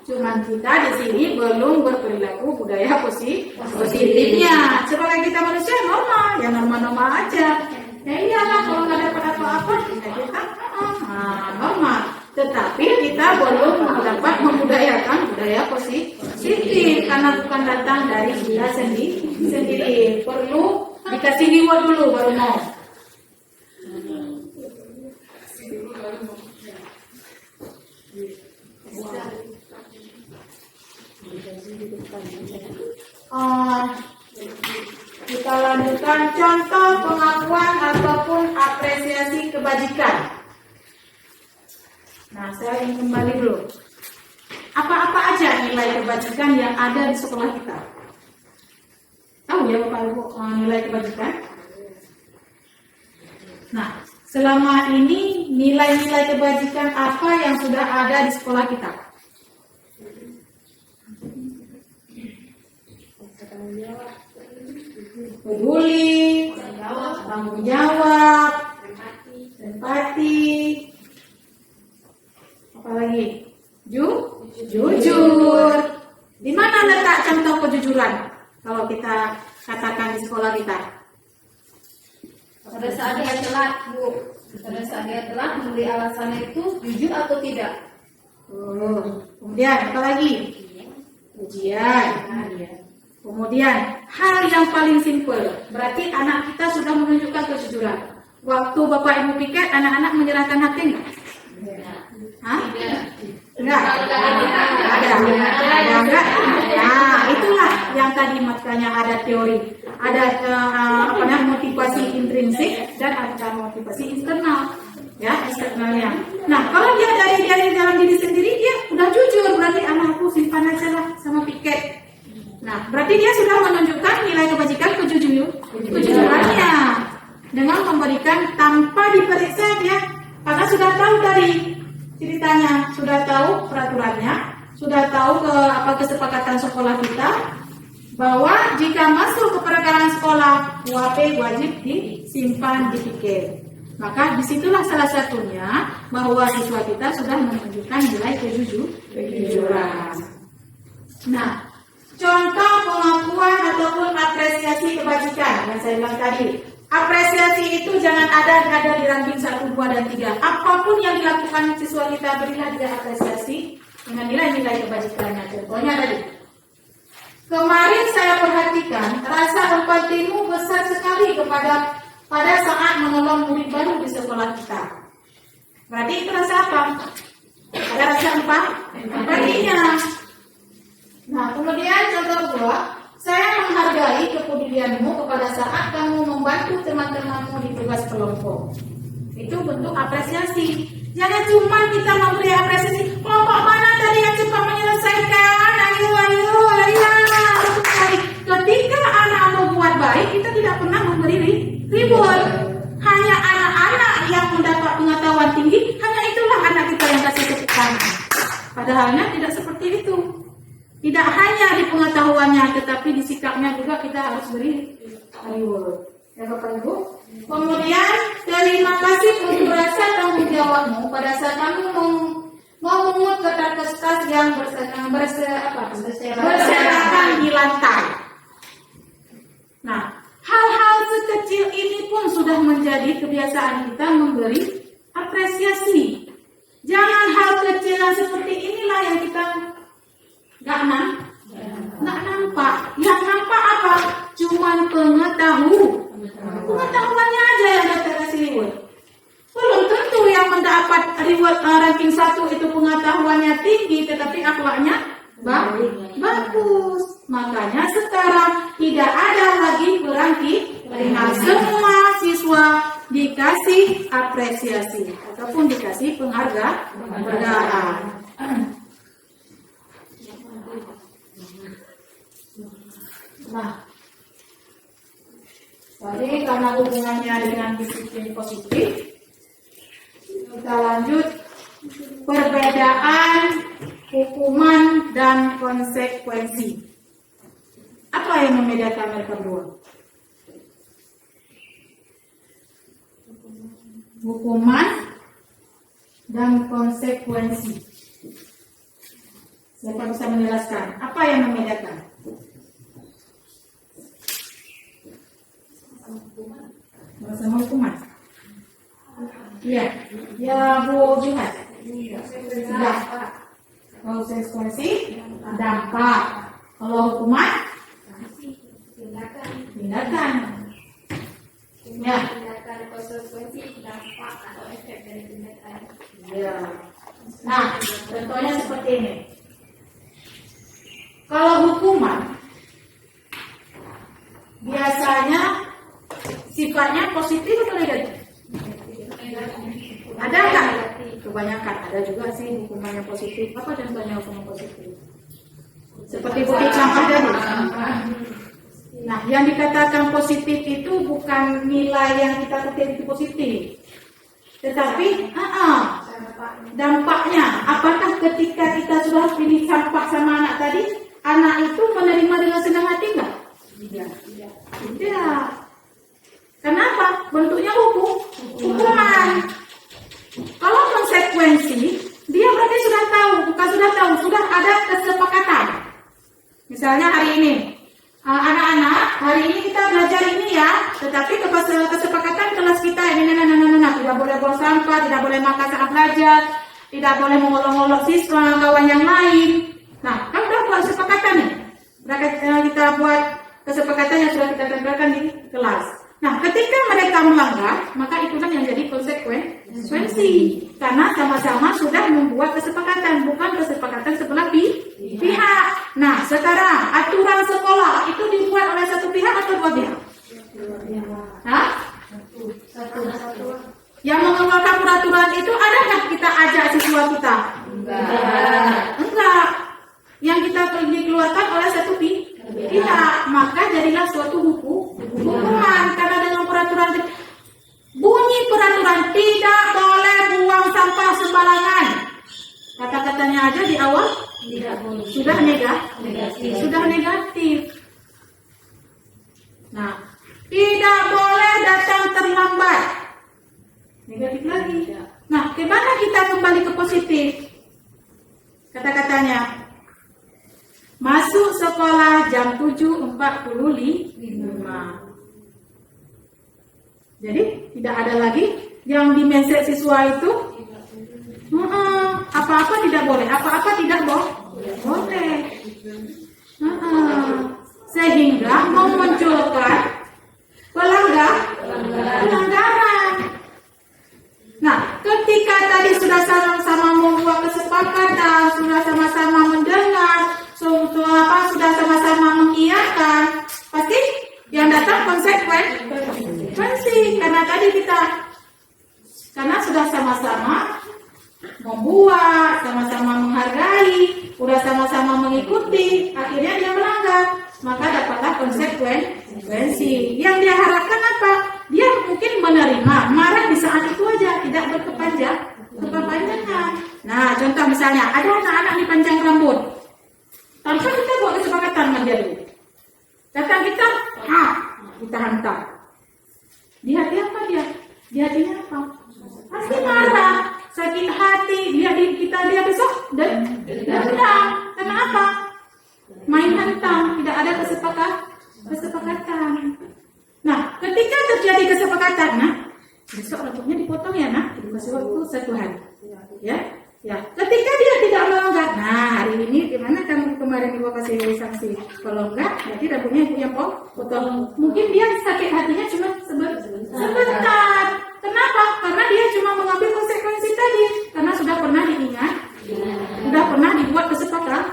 Cuman kita di sini belum berperilaku budaya positifnya. Sebagai kita manusia normal, ya normal-normal aja. Ya iyalah, kalau nggak dapat apa-apa kita normal. Tetapi kita belum dapat membudayakan budaya positif karena bukan datang dari kita sendiri. Perlu dikasih reward dulu baru mau. Kita lanjutkan contoh pengakuan ataupun apresiasi kebajikan. Nah, saya ingin kembali dulu. Apa-apa aja nilai kebajikan yang ada di sekolah kita? Tahu ya Bapak Ibu nilai kebajikan? Nah, selama ini nilai-nilai kebajikan apa yang sudah ada di sekolah kita? Peduli, tanggung jawab, empati, apalagi jujur. Di mana letak contoh kejujuran kalau kita katakan di sekolah kita? Pada saat dia telat, Bu. Pada saat dia telat, memberi alasannya itu jujur atau tidak? Kemudian apalagi? Ujian. Kemudian hal yang paling simpel, berarti anak kita sudah menunjukkan kejujuran. Waktu Bapak Ibu piket, anak-anak menyerahkan hati nggak? Hah? Enggak. Ada enggak? Nah, itulah yang tadi makanya ada teori. Ada motivasi intrinsik dan ada motivasi eksternal. Ya, eksternalnya. Nah, kalau dia dari dalam diri sendiri, dia udah jujur, berarti anakku simpan aja lah sama piket. Nah, berarti dia sudah menunjukkan nilai kebajikan kejujurannya dengan memberikan tanpa diperiksa dia, karena sudah tahu tadi ceritanya, sudah tahu peraturannya, sudah tahu kesepakatan sekolah kita bahwa jika masuk ke perekaran sekolah UAP wajib disimpan di piket. Maka disitulah salah satunya bahwa siswa kita sudah menunjukkan nilai kejujuran. Nah, contoh pengakuan ataupun apresiasi kebajikan yang saya bilang tadi. Apresiasi itu jangan ada di ranking 1, 2, dan 3. Apapun yang dilakukan siswa kita, berilah dia apresiasi dengan nilai-nilai kebajikannya. Contohnya tadi, kemarin saya perhatikan rasa empatimu besar sekali pada saat menolong murid baru di sekolah kita. Berarti itu rasa apa? Ada rasa empatinya. Nah, kemudian contoh kedua, saya menghargai kepedulianmu kepada saat kamu membantu teman-temanmu di tugas kelompok. Itu bentuk apresiasi. Jangan cuma kita memberi apresiasi, kelompok mana tadi yang cepat menyelesaikan, ayo. Ketika anak mau buat baik, kita tidak pernah memberi reward. Hanya anak-anak yang mendapat pengetahuan tinggi, hanya itulah anak kita yang kasih kesukaan. Padahalnya tidak seperti itu. Tidak hanya di pengetahuannya, tetapi di sikapnya juga kita harus beri reward. Ya Bapak Ibu. Kemudian terima kasih untuk rasa tanggung jawabmu pada saat kamu memungut kertas yang berserakan di lantai. Nah, hal-hal sekecil ini pun sudah menjadi kebiasaan kita memberi apresiasi. Jangan hal kecil yang seperti inilah yang kita nggak nampak. Yang nampak apa? Cuman pengetahuannya aja yang kita kasih reward. bagus. Makanya sekarang tidak ada lagi perang. Semua siswa dikasih apresiasi ataupun dikasih penghargaan. Nah, tadi karena hubungannya dengan disiplin positif, kita lanjut perbedaan hukuman dan konsekuensi. Apa yang membedakan mereka berdua? Hukuman dan konsekuensi. Siapa bisa menjelaskan? Apa yang membedakan? Sama hukuman. Iya, ya Bu Juhat. Sudah. Konsekuensi, dampak. Kalau hukuman, tindakan. Ya. Tindakan konsekuensi, dampak atau efek dari tindakan. Ya. Nah, contohnya seperti ini. Kalau hukuman, biasanya sifatnya positif atau negatif? Ada nggak? Kebanyakan ada juga sih hukumannya positif. Apa contohnya hukuman positif? Seperti bukti campak tadi. Nah, yang dikatakan positif itu bukan nilai yang kita kutip itu positif, tetapi dampaknya. Apakah ketika kita sudah pilih sampah sama anak tadi, anak itu menerima dengan senang hati nggak? Tidak. Kenapa? Bentuknya hukuman. Kalau konsekuensi, dia berarti sudah ada kesepakatan. Misalnya hari ini, anak-anak, hari ini kita belajar ini ya, tetapi kesepakatan kelas kita ini, tidak boleh buang sampah, tidak boleh makan saat belajar, tidak boleh mengolok-olok siswa, kawan yang lain. Nah, kan sudah buat kesepakatan nih. Kita buat kesepakatan yang sudah kita tempelkan di kelas. Nah, ketika mereka melanggar, maka itulah yang jadi konsekuensi. Karena sama-sama sudah membuat kesepakatan, bukan kesepakatan sebelah pihak. Nah, sekarang aturan sekolah itu dibuat oleh satu pihak atau dua pihak? Hah? Satu. Yang mengeluarkan peraturan itu ada nggak kita ajak siswa kita? Enggak. Yang kita dikeluarkan oleh satu pihak, maka jadilah suatu hukuman. Karena dengan peraturan, bunyi peraturan tidak boleh buang sampah sembarangan. Kata-katanya aja di awal sudah negatif. Nah, tidak boleh datang terlambat. Negatif lagi. Nah, gimana kita kembali ke positif? Kata-katanya, masuk sekolah jam 7.45. Jadi tidak ada lagi yang di mindset siswa itu apa-apa tidak boleh, apa-apa tidak boleh. Sehingga memunculkan pelanggaran. Nah, ketika tadi sudah sama-sama membuat kesepakatan, sudah sama-sama mendengar, sudah sama-sama mengiyakan, pasti yang datang konsekuensi. Karena tadi karena sudah sama-sama membuat, sama-sama menghargai, sudah sama-sama mengikuti, akhirnya dia melanggar, maka dapatlah konsekuensi. Yang dia harapkan apa? Dia mungkin menerima, marah di saat itu aja, tidak berkepanjangan. Nah, contoh misalnya, ada anak-anak nih panjang rambut, tanpa kita buat kesepakatan sama dia dulu. Datang kita hantar. Di hati apa dia? Di hatinya apa? Pasti marah, sakit hati, dia besok dendam. Kenapa? Main hantam, tidak ada kesepakatan. Nah, ketika terjadi kesepakatan, besok rambutnya dipotong ya, dikasih waktu 1 hari. Ya. Ketika dia tidak melanggar, hari ini gimana kamu kemarin ibu kasih sanksi? Kalau enggak, berarti rambutnya ibu yang potong. Mungkin dia sakit hatinya cuma sebentar. Kenapa? Karena dia cuma mengambil konsekuensi tadi. Karena sudah pernah diingat, sudah pernah dibuat kesepakatan.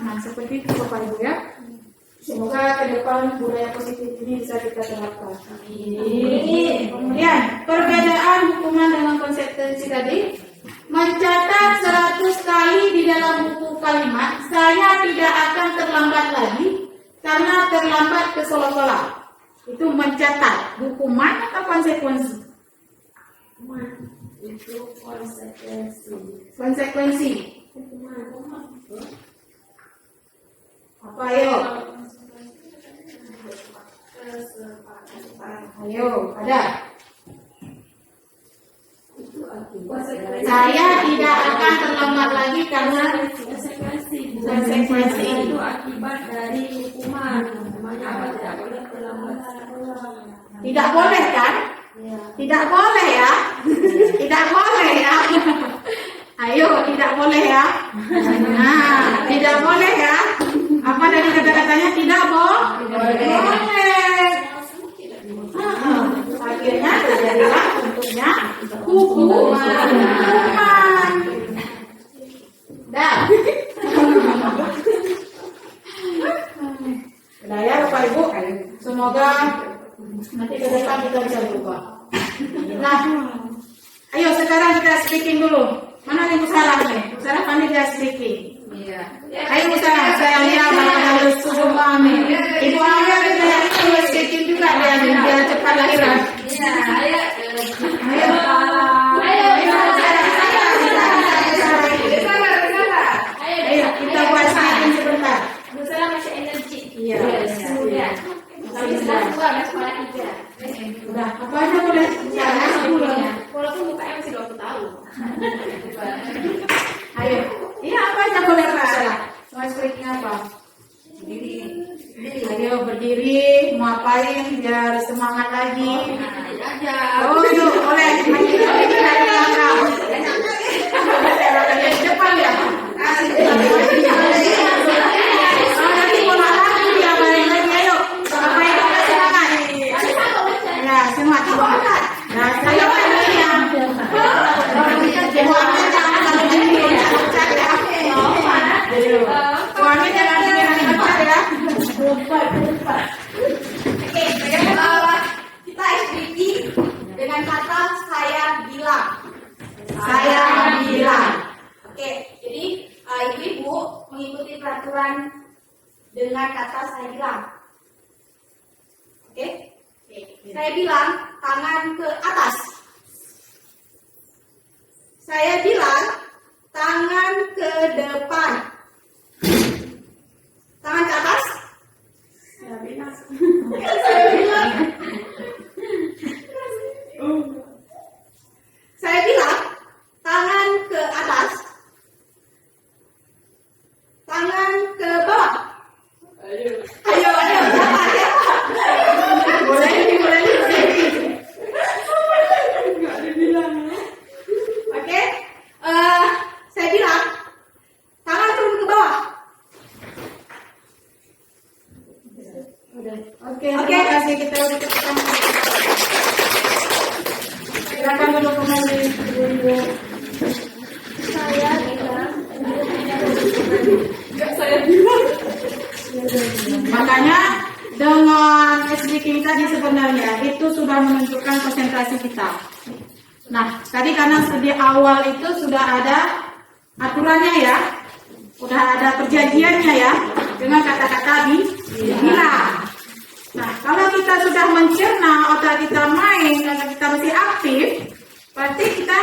Nah, seperti seperti itu Bapak Ibu ya. Semoga ke depan budaya positif ini bisa kita terapkan. Kemudian perbedaan hukuman dengan konsekuensi tadi. Mencatat 100 kali di dalam buku kalimat, saya tidak akan terlambat lagi karena terlambat ke sekolah. Itu mencatat. Hukuman atau konsekuensi? Itu konsekuensi. Konsekuensi. Apa ayo? Ayo, ada. Saya tidak akan terlambat lagi karena Konsekuensi konsekuensi itu akibat dari hukuman. Namanya apa? Tidak boleh terlambat. tidak boleh kan? Ya. Tidak boleh ya? Tidak boleh ya? Ayo, tidak boleh ya? Nah, tidak boleh ya? Apa dari kata-katanya tidak boleh? Akhirnya terjadilah bentuknya hukuman. Dah. Udah ya Bapak Ibu. Semoga nanti ke depan kita bisa berubah. Nah, ayo sekarang kita speaking dulu. Mana nih Bu Sarah nih? Bu Sarah pandai dia speaking. Iya. Ayo Bu Sarah, saya lihat harus subuh nih. Ibu Alia kita speaking juga dia biar cepat lahiran. Iya, ayo. Ayo. Ayo kita buat speaking sebentar. Bu Sarah masih energi. Iya. Kemudian. Tapi setelah dua, sekolah 3. Udah, apa aja boleh bicara. Walaupun mukanya masih 20 tahun. Ayo. Iya, apa aja boleh Pak? Mau speaking apa? Ayo berdiri, mau apain biar semangat lagi. Oh, yuk, boleh. Kita dari belakang. Dari depan ya. Oh, nanti mau lagi dia balik lagi. Ayo, apa yang kita semangat? Ya, semangat banget. Nah, saya ini yang semuanya jangan kalau jadi pecat ya. Semuanya jangan pecat ya. Oke, kita SPP dengan kata saya bilang. Saya bilang. Oke, jadi ibu-ibu mengikuti peraturan dengan kata saya bilang. Oke, saya bilang tangan ke atas. Saya bilang tangan ke depan. Tangan ke atas. Saya bilang. Saya bilang tangan ke atas. Tangan ke bawah. Ayo. Siapa? Boleh ini. Oke. Saya bilang tangan turun ke bawah. Oke, terima kasih kita udah ketemu. Silakan dulu kembali ibu-ibu. Saya bilang. Makanya dengan speaking tadi sebenarnya itu sudah menentukan konsentrasi kita. Nah, tadi karena di awal itu sudah ada aturannya ya, sudah ada perjanjiannya ya, dengan kata-kata bilang. Nah, kalau kita sudah mencerna, otak kita main, karena kita masih aktif, berarti kita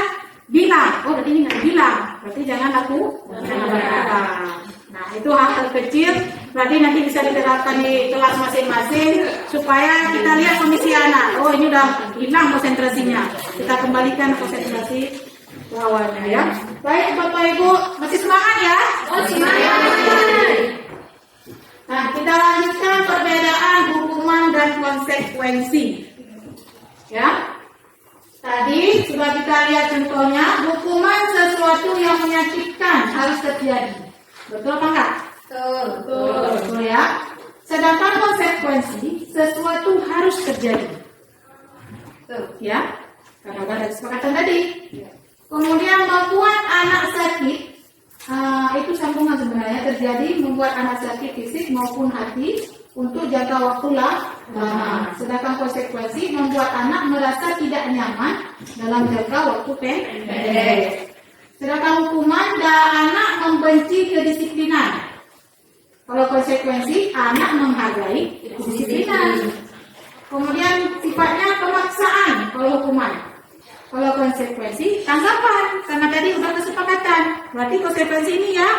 bilang. Oh, berarti ini nggak bilang, berarti jangan berkata. Nah, itu hal kecil, berarti nanti bisa diterapkan di kelas masing-masing supaya kita lihat kondisi anak. Oh, ini udah hilang konsentrasinya. Kita kembalikan konsentrasi ke awalnya ya. Baik, Bapak Ibu, masih semangat ya? Oh, semangat. Nah, kita lanjutkan perbedaan hukuman dan konsekuensi. Ya. Tadi sudah kita lihat contohnya, hukuman sesuatu yang menyakitkan harus terjadi. Betul apa enggak? Betul ya. Sedangkan konsekuensi sesuatu harus terjadi. Betul ya. Karena ada kesepakatan tadi. Kemudian membuat anak sakit itu sambungan sebenarnya terjadi membuat anak sakit fisik maupun hati untuk jangka waktu lama. Sedangkan konsekuensi membuat anak merasa tidak nyaman dalam jangka waktu pendek. Sedangkan hukuman dan anak membenci kedisiplinan. Kalau konsekuensi anak menghargai kedisiplinan. Kemudian sifatnya pemaksaan kalau hukuman. Kalau konsekuensi tanggapan, karena tadi udah kesepakatan. Berarti konsekuensi ini ya.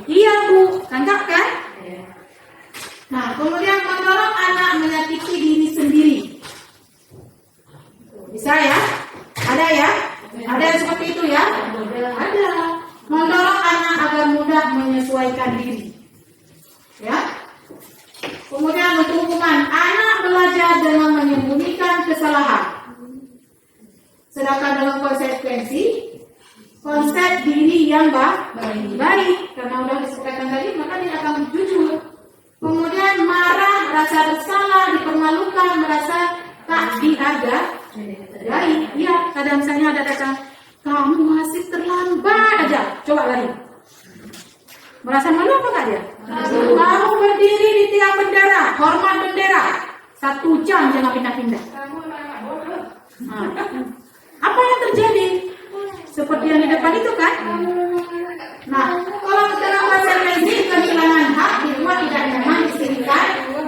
Iya Bu, tanggap kan? Nah, kemudian mendorong anak menyakiti diri sendiri. Bisa ya? Ada ya? Ada yang seperti itu ya? Ada. Mendorong anak agar mudah menyesuaikan diri. Ya. Kemudian untuk hukuman, anak belajar dengan menyembunyikan kesalahan. Sedangkan dalam konsekuensi, konsep diri yang baik, karena udah disepakatan tadi, maka dia akan jujur. Kemudian marah, rasa bersalah, dipermalukan, merasa tak dihargai. Iya, kadang misalnya ada datang, kamu masih terlambat aja, coba lari. Merasa malu apa enggak dia? Kamu berdiri di tiang bendera, hormat bendera, 1 jam jangan pindah-pindah. Apa yang terjadi? Seperti yang di depan itu kan? Nah, kalau dalam konsekuensi kehilangan hak, dibuat tidak nyaman,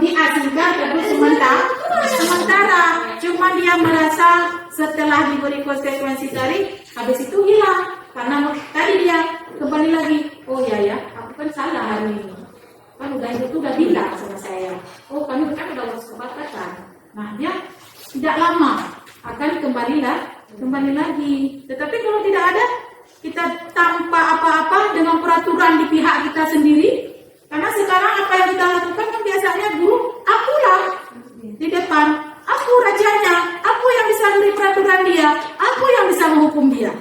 diasingkan terus sementara. Cuma dia merasa setelah diberi konsekuensi tadi, habis itu hilang. Karena tadi dia kembali lagi, oh ya, aku kan salah hari ini. Kan udah bilang sama saya. Oh, kami kan udah kesepakatan. Nah, dia tidak lama akan kembali lagi. Tetapi kalau tidak ada, kita tanpa apa-apa dengan peraturan di pihak kita sendiri. Karena sekarang apa yang kita lakukan kan biasanya guru, akulah di depan, aku rajanya, aku yang bisa beri peraturan dia, aku yang bisa menghukum dia.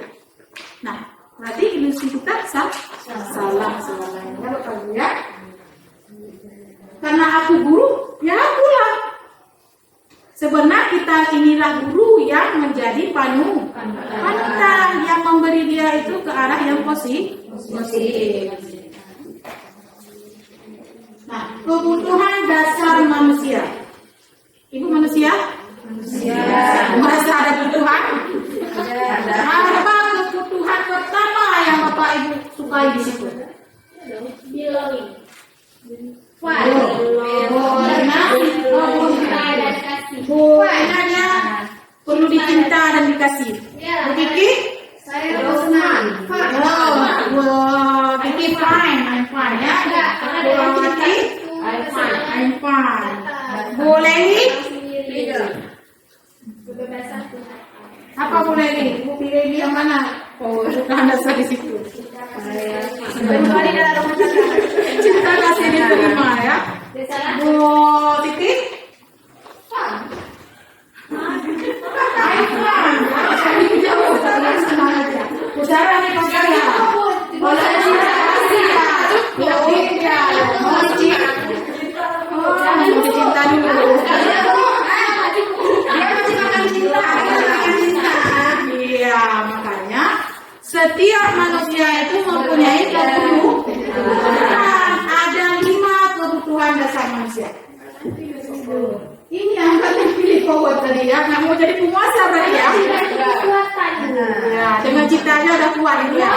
Nah, berarti ilusi kita salah sebenarnya, Bapak Ibu ya. Karena aku guru, ya akulah. Sebenarnya kita inilah guru yang menjadi panutan, yang memberi dia itu ke arah yang positif. Nah, kebutuhan dasar manusia. Ibu manusia? Merasa ada kebutuhan? Apa kebutuhan pertama yang Bapak Ibu sukai di situ? Perlu dicinta dan dikasih. Kiki? Saya senang. Kiki fine, I'm fine ya. Kiki? I'm fine. Boleh nih? Apa boleh nih? Bu pilih yang mana? Oh, suka dasar di situ. Cinta kasih diterima ya. Bu Titi? Udara nih pakai ya. Boleh cinta kasih ya. Cinta dulu. Iya, makanya setiap manusia itu mempunyai kebutuhan. Ada 5 kebutuhan dasar manusia. Ini yang kalian pilih forward tadi ya, nggak mau jadi penguasa berarti ya. Ya, dengan cintanya udah kuat ini ya.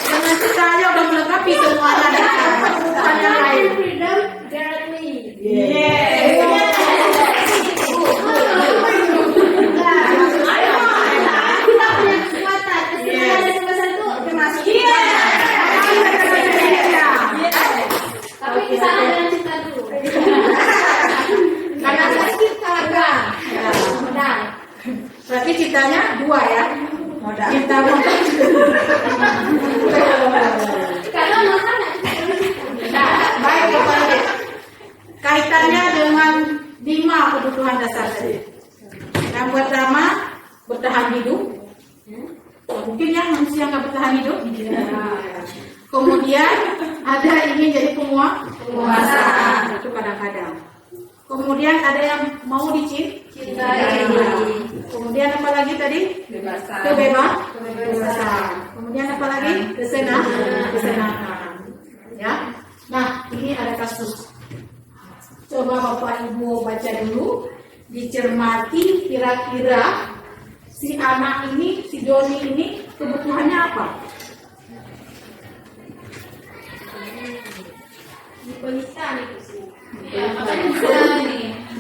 Dengan cintanya udah melengkapi semuanya dan kebutuhan yang lain. Berarti cintanya 2 ya. Modal. Cinta modal. Baik, kaitannya dengan 5 kebutuhan dasar tadi. Yang pertama, bertahan hidup. Mungkin ya manusia nggak bertahan hidup. Kemudian ada ingin jadi penguasa. Itu kadang-kadang. Kemudian ada yang mau dicintai. Kemudian apa lagi tadi? Kebebasan. Kemudian apa lagi? Kesenangan. Ya. Nah, ini ada kasus. Coba Bapak Ibu baca dulu, dicermati kira-kira si anak ini, si Doni ini kebutuhannya apa? Pelita nih sih.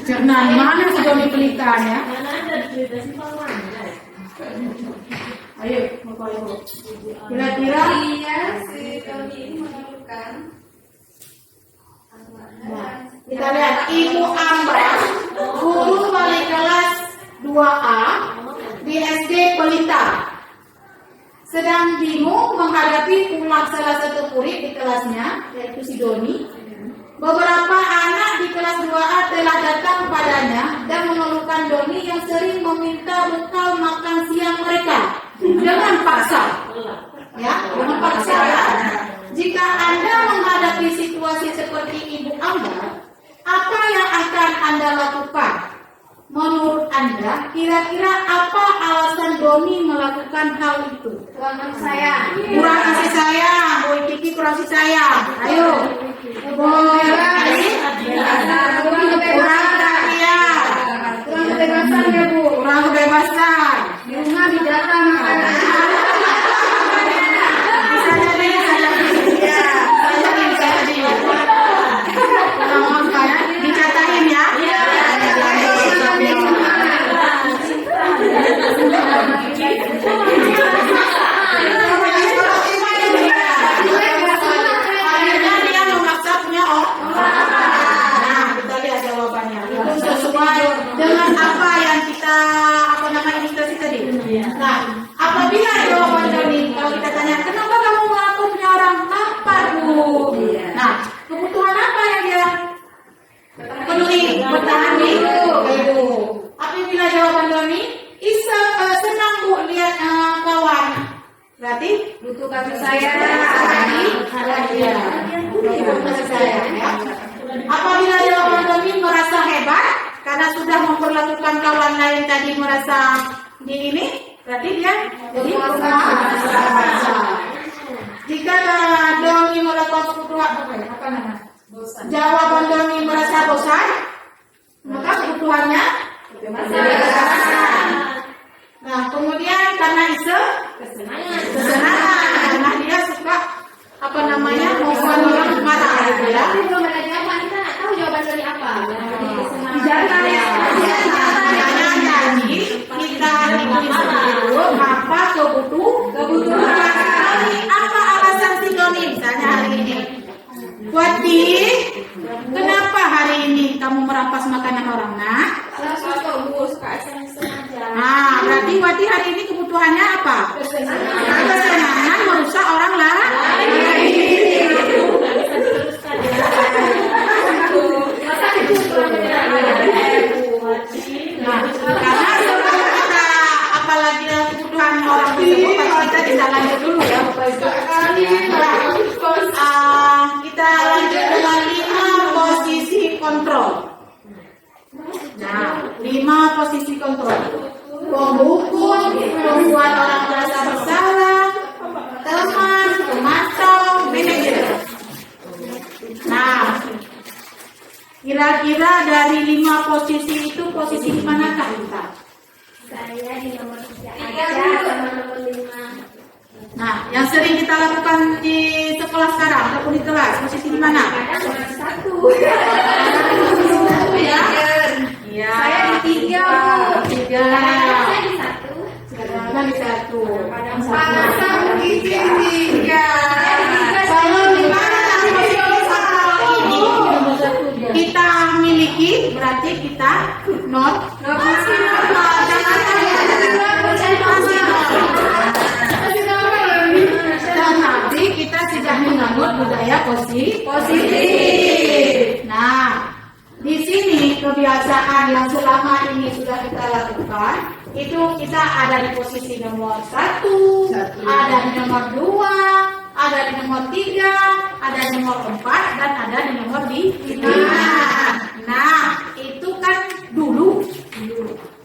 Cerna mana si Doni pelitanya? Mana ada pelita simpang mana? Ayo, Bapak Ibu. Kira-kira Iya, si Doni ini memerlukan. nah, kita lihat Ibu Ambar, guru wali kelas 2A di SD Pelita, sedang bingung menghadapi ulang salah satu murid di kelasnya, yaitu si Doni. Beberapa anak di kelas 2A telah datang padanya dan mengeluhkan Doni yang sering meminta bekal makan siang mereka dengan paksa. Ya, dengan paksa ya. Jika Anda menghadapi situasi seperti Ibu Ambar, apa yang akan Anda lakukan? Menurut Anda, kira-kira apa alasan Doni melakukan hal itu? Kurang kasih sayang. Kurang kasih sayang, Boy Kiki kurang kasih sayang. Ayo, Boy Ali, kurang perhatian, Kurang kebebasan ya Bu. kurang kebebasan. Di rumah binatang. Bisa jadi, ya, bisa jadi. Kurang kayak dicatain ya. Akhirnya dia memaksa punya Nah, kita lihat jawabannya. Itu sesuai dengan apa yang kita ilustrasi tadi. Nah, apabila jawaban Doni, kalau kita tanya, kenapa kamu mengaku punya orang lapar, Bu? Nah, kebutuhan apa yang dia penuhi? Bertahan hidup. Apabila jawaban Doni, senang Bu lihat kawan. Berarti Butuh kasih sayang. butuh kasih sayang ya. Apabila jawaban Doni merasa hebat karena sudah memperlakukan kawan lain tadi merasa di ini, berarti dia jadi merasa. Jika Doni melakukan kebutuhan apa namanya? Jawaban Doni merasa bosan, maka kebutuhannya kebebasan. Nah, kemudian karena kesenangan, karena dia suka membuat orang marah gitu ya. Tapi belum ada jawaban, kita nggak tahu jawaban dari apa. Jadi kita tulis dulu apa kebutuhan. Apa alasan si Doni misalnya hari ini? Wati, kenapa hari ini kamu merampas makanan orang? Nah, berarti Wati hari ini kebutuhannya apa? Kesenangan merusak orang lain. Nah, karena sebelum kita apalagi kebutuhan orang tersebut, kita bisa lanjut dulu ya, Bapak Ibu. Kita lanjut dengan 5 posisi kontrol. Nah, 5 posisi kontrol. Penghukum, membuat orang merasa bersalah, teman, pemantau, manajer. Nah, kira-kira dari 5 posisi itu posisi di manakah kita? Saya di nomor 3 aja sama nomor 5. Nah, yang sering kita lakukan di sekolah sekarang ataupun di kelas, posisi di mana? Ada nomor 1. Ya. Iya. Saya di 3. 3. Saya di 1. Kadang-kadang di 1. Pasang di 3. Kalau di mana ini kita miliki, berarti kita not dan nanti kita sudah menganut budaya positif. Nah, di sini kebiasaan yang selama ini sudah kita lakukan itu kita ada di posisi nomor 1, ada di nomor 2, ada di nomor 3, ada di nomor 4, dan ada di nomor 5. Nah, itu kan dulu.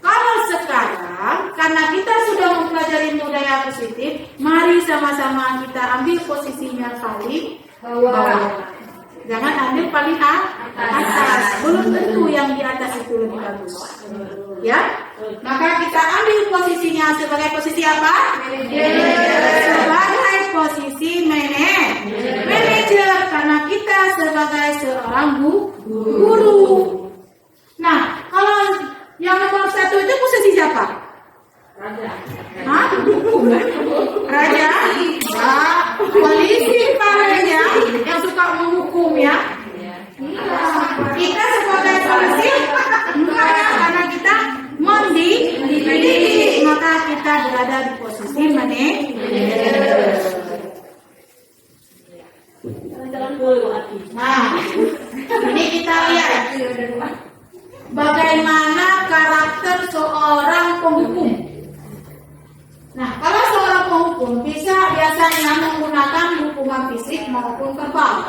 Kalau sekarang mari sama-sama kita ambil posisinya paling bawah. Jangan ambil paling atas. Belum tentu yang di atas itu lebih bagus. Ya, maka kita ambil posisinya sebagai posisi apa? Sebagai posisi manajer, karena kita sebagai seorang guru. Nah, kalau yang nomor 1 itu posisi siapa? Raja. Hah? Raja? Polisi Pak Raja yang suka menghukum ya. Kita sebagai polisi enggak ya, karena kita mendidik, maka kita berada di posisi manajer. Nah, ini kita lihat bagaimana karakter seorang penghukum. Nah, kalau seorang penghukum biasanya menggunakan hukuman fisik maupun verbal.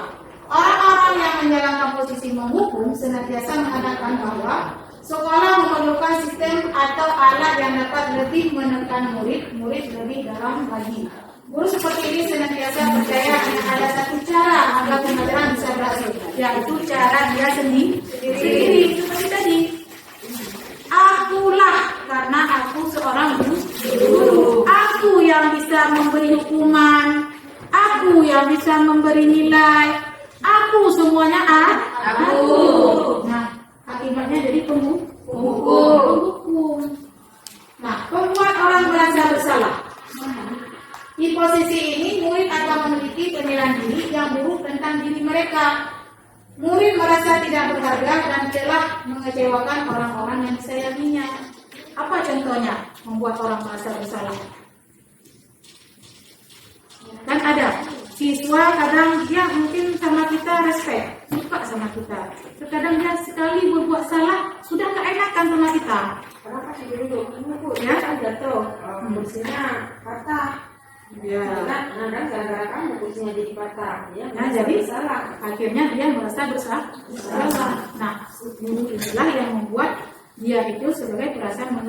Orang-orang yang menjalankan posisi menghukum senantiasa mengatakan bahwa sekolah memerlukan sistem atau alat yang dapat lebih menekan murid lebih dalam lagi. Guru seperti ini senantiasa percaya ada satu cara agar pembelajaran bisa berhasil, yaitu cara dia sendiri. Seperti tadi, akulah karena aku seorang guru. Aku yang bisa memberi hukuman, aku yang bisa memberi nilai. Aku semuanya aku. Nah, akibatnya jadi penghukum. Nah, membuat orang merasa bersalah. Di posisi ini, murid akan memiliki penilaian diri yang buruk tentang diri mereka. Murid merasa tidak berharga dan telah mengecewakan orang-orang yang disayanginya. Apa contohnya membuat orang merasa bersalah? Kan ada siswa kadang dia mungkin sama kita respect, suka sama kita. Terkadang dia sekali berbuat salah sudah keenakan sama kita. Karena kasih dulu, Ya, jatuh, kursinya patah. Ya. Nah, gara-gara kamu kursinya jadi patah. Ya, Nah, jadi salah. akhirnya dia merasa bersalah. Nah, inilah yang membuat dia itu sebagai perasaan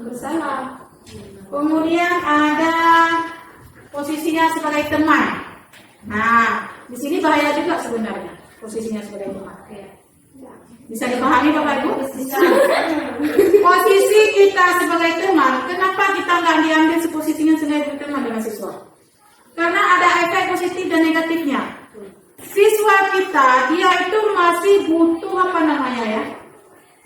bersalah. Kemudian ada posisinya sebagai teman. Nah, di sini bahaya juga sebenarnya posisinya sebagai teman. Bisa dipahami Bapak Ibu? Posisi kita sebagai teman, kenapa kita nggak diambil posisinya sebagai teman dengan siswa? Karena ada efek positif dan negatifnya. Siswa kita, dia itu masih butuh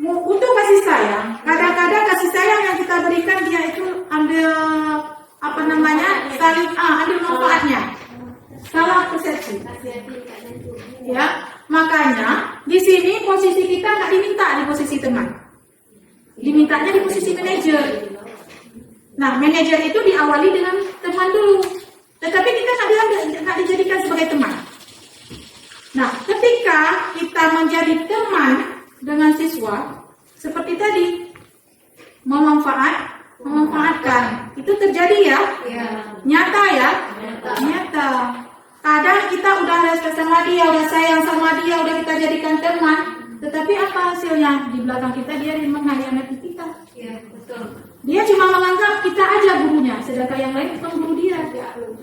butuh kasih sayang. Kadang-kadang kasih sayang yang kita berikan dia itu ambil ambil manfaatnya. Salah persepsi. Ya, makanya di sini posisi kita nggak diminta di posisi teman, dimintanya di posisi manajer. Nah, manajer itu diawali dengan teman dulu, tetapi kita nggak dijadikan sebagai teman. Nah, ketika kita menjadi teman dengan siswa, seperti tadi, memanfaatkan, itu terjadi ya? Nyata ya? Nyata. Kadang kita udah respect sama dia, udah sayang sama dia, udah kita jadikan teman, tetapi apa hasilnya? Di belakang kita dia mengkhianati kita. Iya, betul. Dia cuma menganggap kita aja gurunya, sedangkan yang lain bukan guru dia.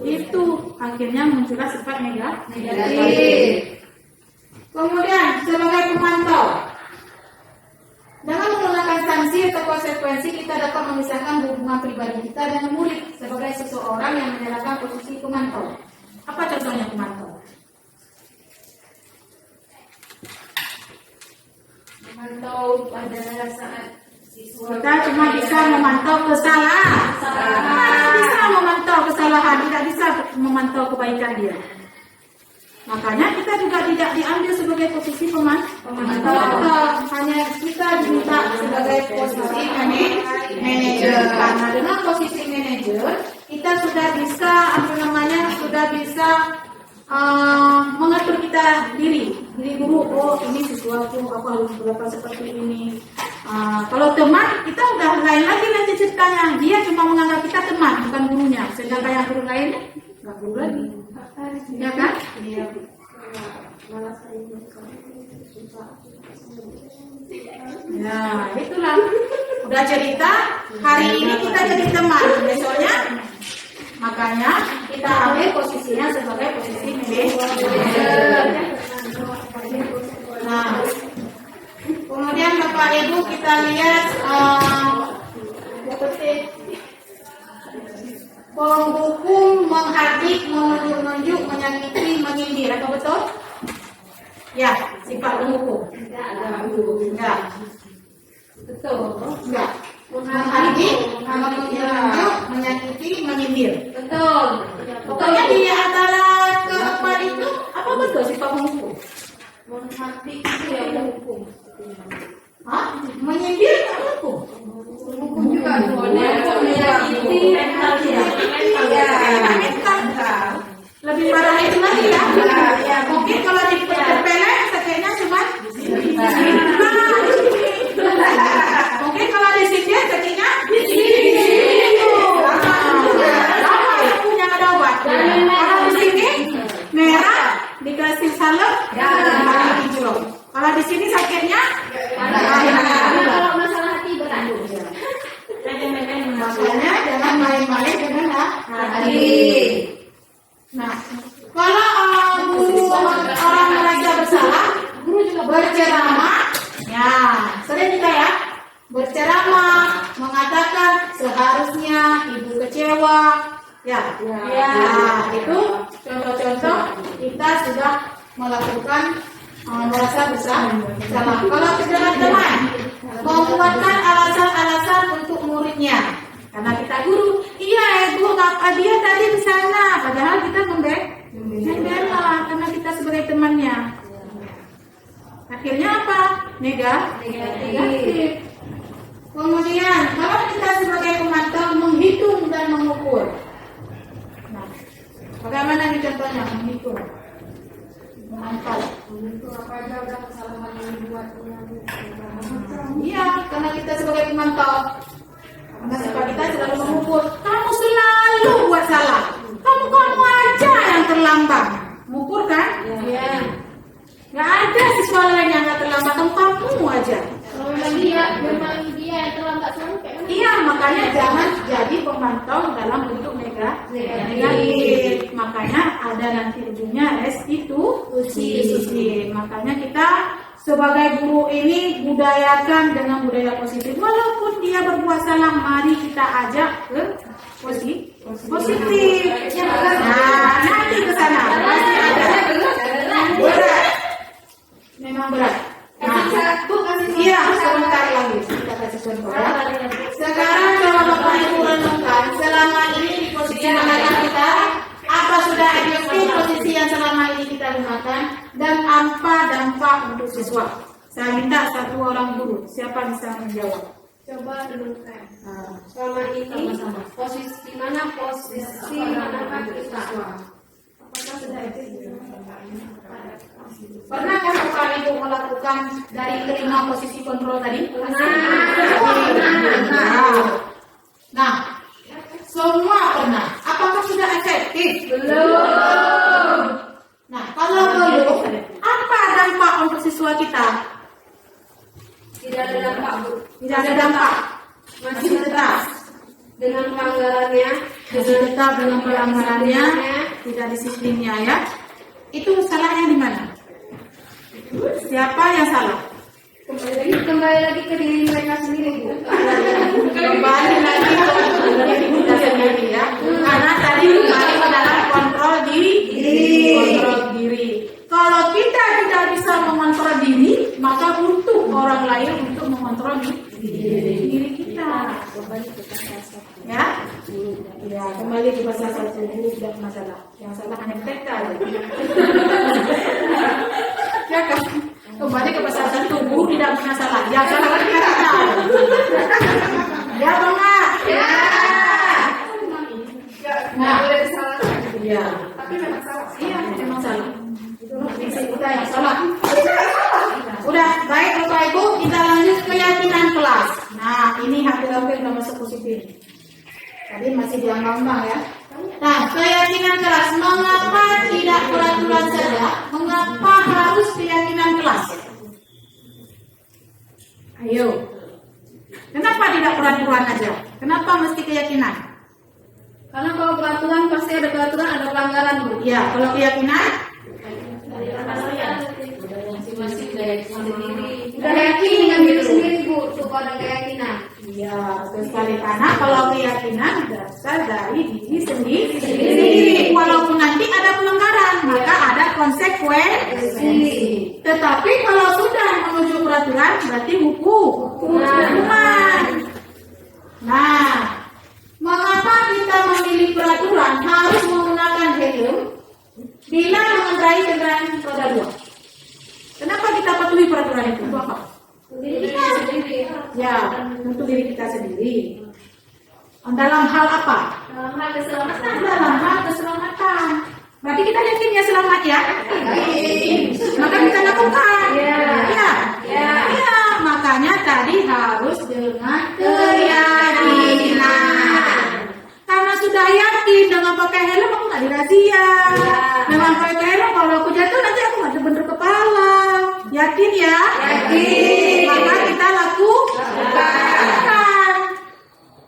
Itu akhirnya muncullah sifat negatif. Kemudian sebagai pemantau, dengan menggunakan sanksi atau konsekuensi kita dapat memisahkan hubungan pribadi kita dan murid sebagai seseorang yang menyalakan posisi pemantau. Apa contohnya pemantau? Memantau pada saat siswa Kita cuma bisa memantau kesalahan. Bisa memantau kesalahan, tidak bisa memantau kebaikan dia. Makanya kita juga tidak diambil sebagai posisi pemantau. Hanya kita diminta sebagai posisi manajer. Karena dengan posisi manajer kita sudah bisa mengatur kita diri guru. Oh, ini sesuatu aku harus berapa seperti ini. Kalau teman kita udah lain lagi nanti ceritanya. Dia cuma menganggap kita teman, bukan gurunya. Sedangkan yang guru lain nggak guru lagi. Ya kan? Iya. Nah, itulah. Udah cerita, hari ini kita jadi teman, besoknya Makanya kita ambil posisinya sebagai posisi manajer. Nah, kemudian Bapak Ibu kita lihat penghukum, menghardik, menunjuk, menyakiti, menyindir. Apa betul? Ya, sifat penghukum. Enggak. Betul. Enggak. Menghardik, menunjuk, menyakiti, menyindir. Betul. Pokoknya di antara keempat itu apa betul sifat penghukum? Menghardik itu ya menghukum. Hah? Menyindir apa hukum? Menghukum juga menyakiti mental dia. Lebih parah itu lagi ya? Ya, mungkin kalau di pelek sakitnya cuma mungkin kalau di sindir sakitnya punya ada obat. Kalau di sini merah dikasih salep hijau. Kalau di sini sakitnya Kalau masalah hati berat. makanya jangan main-main dengan hati. Nah, kalau guru orang merasa bersalah, guru juga berceramah. Ya, sering kita ya berceramah mengatakan seharusnya ibu kecewa. Ya. Nah, itu contoh-contoh kita sudah melakukan merasa bersalah. Kalau teman membuatkan alasan-alasan untuk muridnya, karena kita guru, iya ibu, ngapa dia tadi di sana, padahal kita membela karena kita sebagai temannya. Akhirnya apa? Negatif. Kemudian kalau kita sebagai pemantau menghitung dan mengukur. Nah, bagaimana nih contohnya menghitung? Memantau. Apa aja udah kesalahan yang dibuatnya. Iya, karena kita sebagai pemantau, karena sifat kita selalu mengukur. Kamu selalu buat salah. Kamu aja yang terlambat. Mengukur kan? Iya. Nggak ada siswa lain yang nggak terlambat. Kamu aja. Kalau memang dia yang terlambat sampai. Iya, makanya jangan jadi pemantau dalam bentuk negatif. Makanya ada nanti ujungnya restitusi. Makanya kita sebagai guru ini budayakan dengan budaya positif. Walaupun dia berbuat salah, mari kita ajak ke positif. Nah, nanti ke sana pasti ada. Berat. Memang berat. Nah, iya, sebentar lagi kita kasih contoh ya. Sekarang coba Bapak Ibu renungkan selama ini di posisi mana kita, apa sudah efektif posisi yang selama ini kita gunakan dan apa dampak untuk siswa. Saya minta satu orang guru, siapa bisa menjawab? Coba renungkan. Selama ini posisi manakah kita? Apakah sudah efektif? Pernahkah Bapak Ibu melakukan dari kelima posisi kontrol tadi? Nah, semua pernah. Apakah sudah efektif? Belum. Nah, kalau belum, apa dampak untuk siswa kita? Tidak ada dampak, Bu. Tidak ada dampak. Masih tetap dengan pelanggarannya, Masih tetap dengan pelanggarannya, tidak disiplinnya ya. Itu salahnya di mana? Siapa yang salah? kembali lagi ke diri mereka sendiri, Bu. Kembali lagi ke diri kita sendiri ya. Karena tadi kembali ke dalam kontrol diri. Kalau kita tidak bisa mengontrol diri, maka butuh orang lain untuk mengontrol diri kita. Ya? Ya, kembali ke pasal 1 tidak masalah. Yang salah hanya TK aja. Ya kan? Kembali ke pasal 1 guru tidak punya salah. Yang salah kan kita. Ya, Bang. Ya. Nah, ya. Tapi memang salah. Iya, memang salah. Itu prinsip kita yang salah. Udah, baik Bapak Ibu, kita lanjut keyakinan kelas. Nah, ini hampir-hampir udah masuk positif. Tadi masih di ambang-ambang ya. Nah, keyakinan kelas. Mengapa tidak peraturan saja? Mengapa harus keyakinan kelas? Ayo. Kenapa tidak peraturan aja? Kenapa mesti keyakinan? Karena kalau peraturan pasti ada peraturan, ada pelanggaran Bu. Ya, kalau keyakinan Masing-masing keyakinan sendiri. udah yakin dengan diri sendiri Bu, Suka ada keyakinan. Iya, betul sekali. Karena kalau keyakinan berasal dari diri sendiri. Walaupun nanti ada pelanggaran, maka ada konsekuensi. Tetapi kalau sudah menuju peraturan, berarti hukuman. Nah, mengapa kita memilih peraturan harus menggunakan helm bila mengendarai kendaraan roda 2? Kenapa kita patuhi peraturan itu? Apa? Ya, untuk diri kita sendiri. Dalam hal apa? Dalam hal keselamatan. Dalam hal keselamatan. Berarti kita yakin ya selamat ya? Maka kita lakukan. Ya. Makanya tadi harus dengan keyakinan. Karena sudah yakin dengan pakai helm aku nggak dirazia. Dengan pakai helm kalau aku jatuh nanti aku nggak bentur kepala. Yakin ya? Yakin. Maka kita lakukan.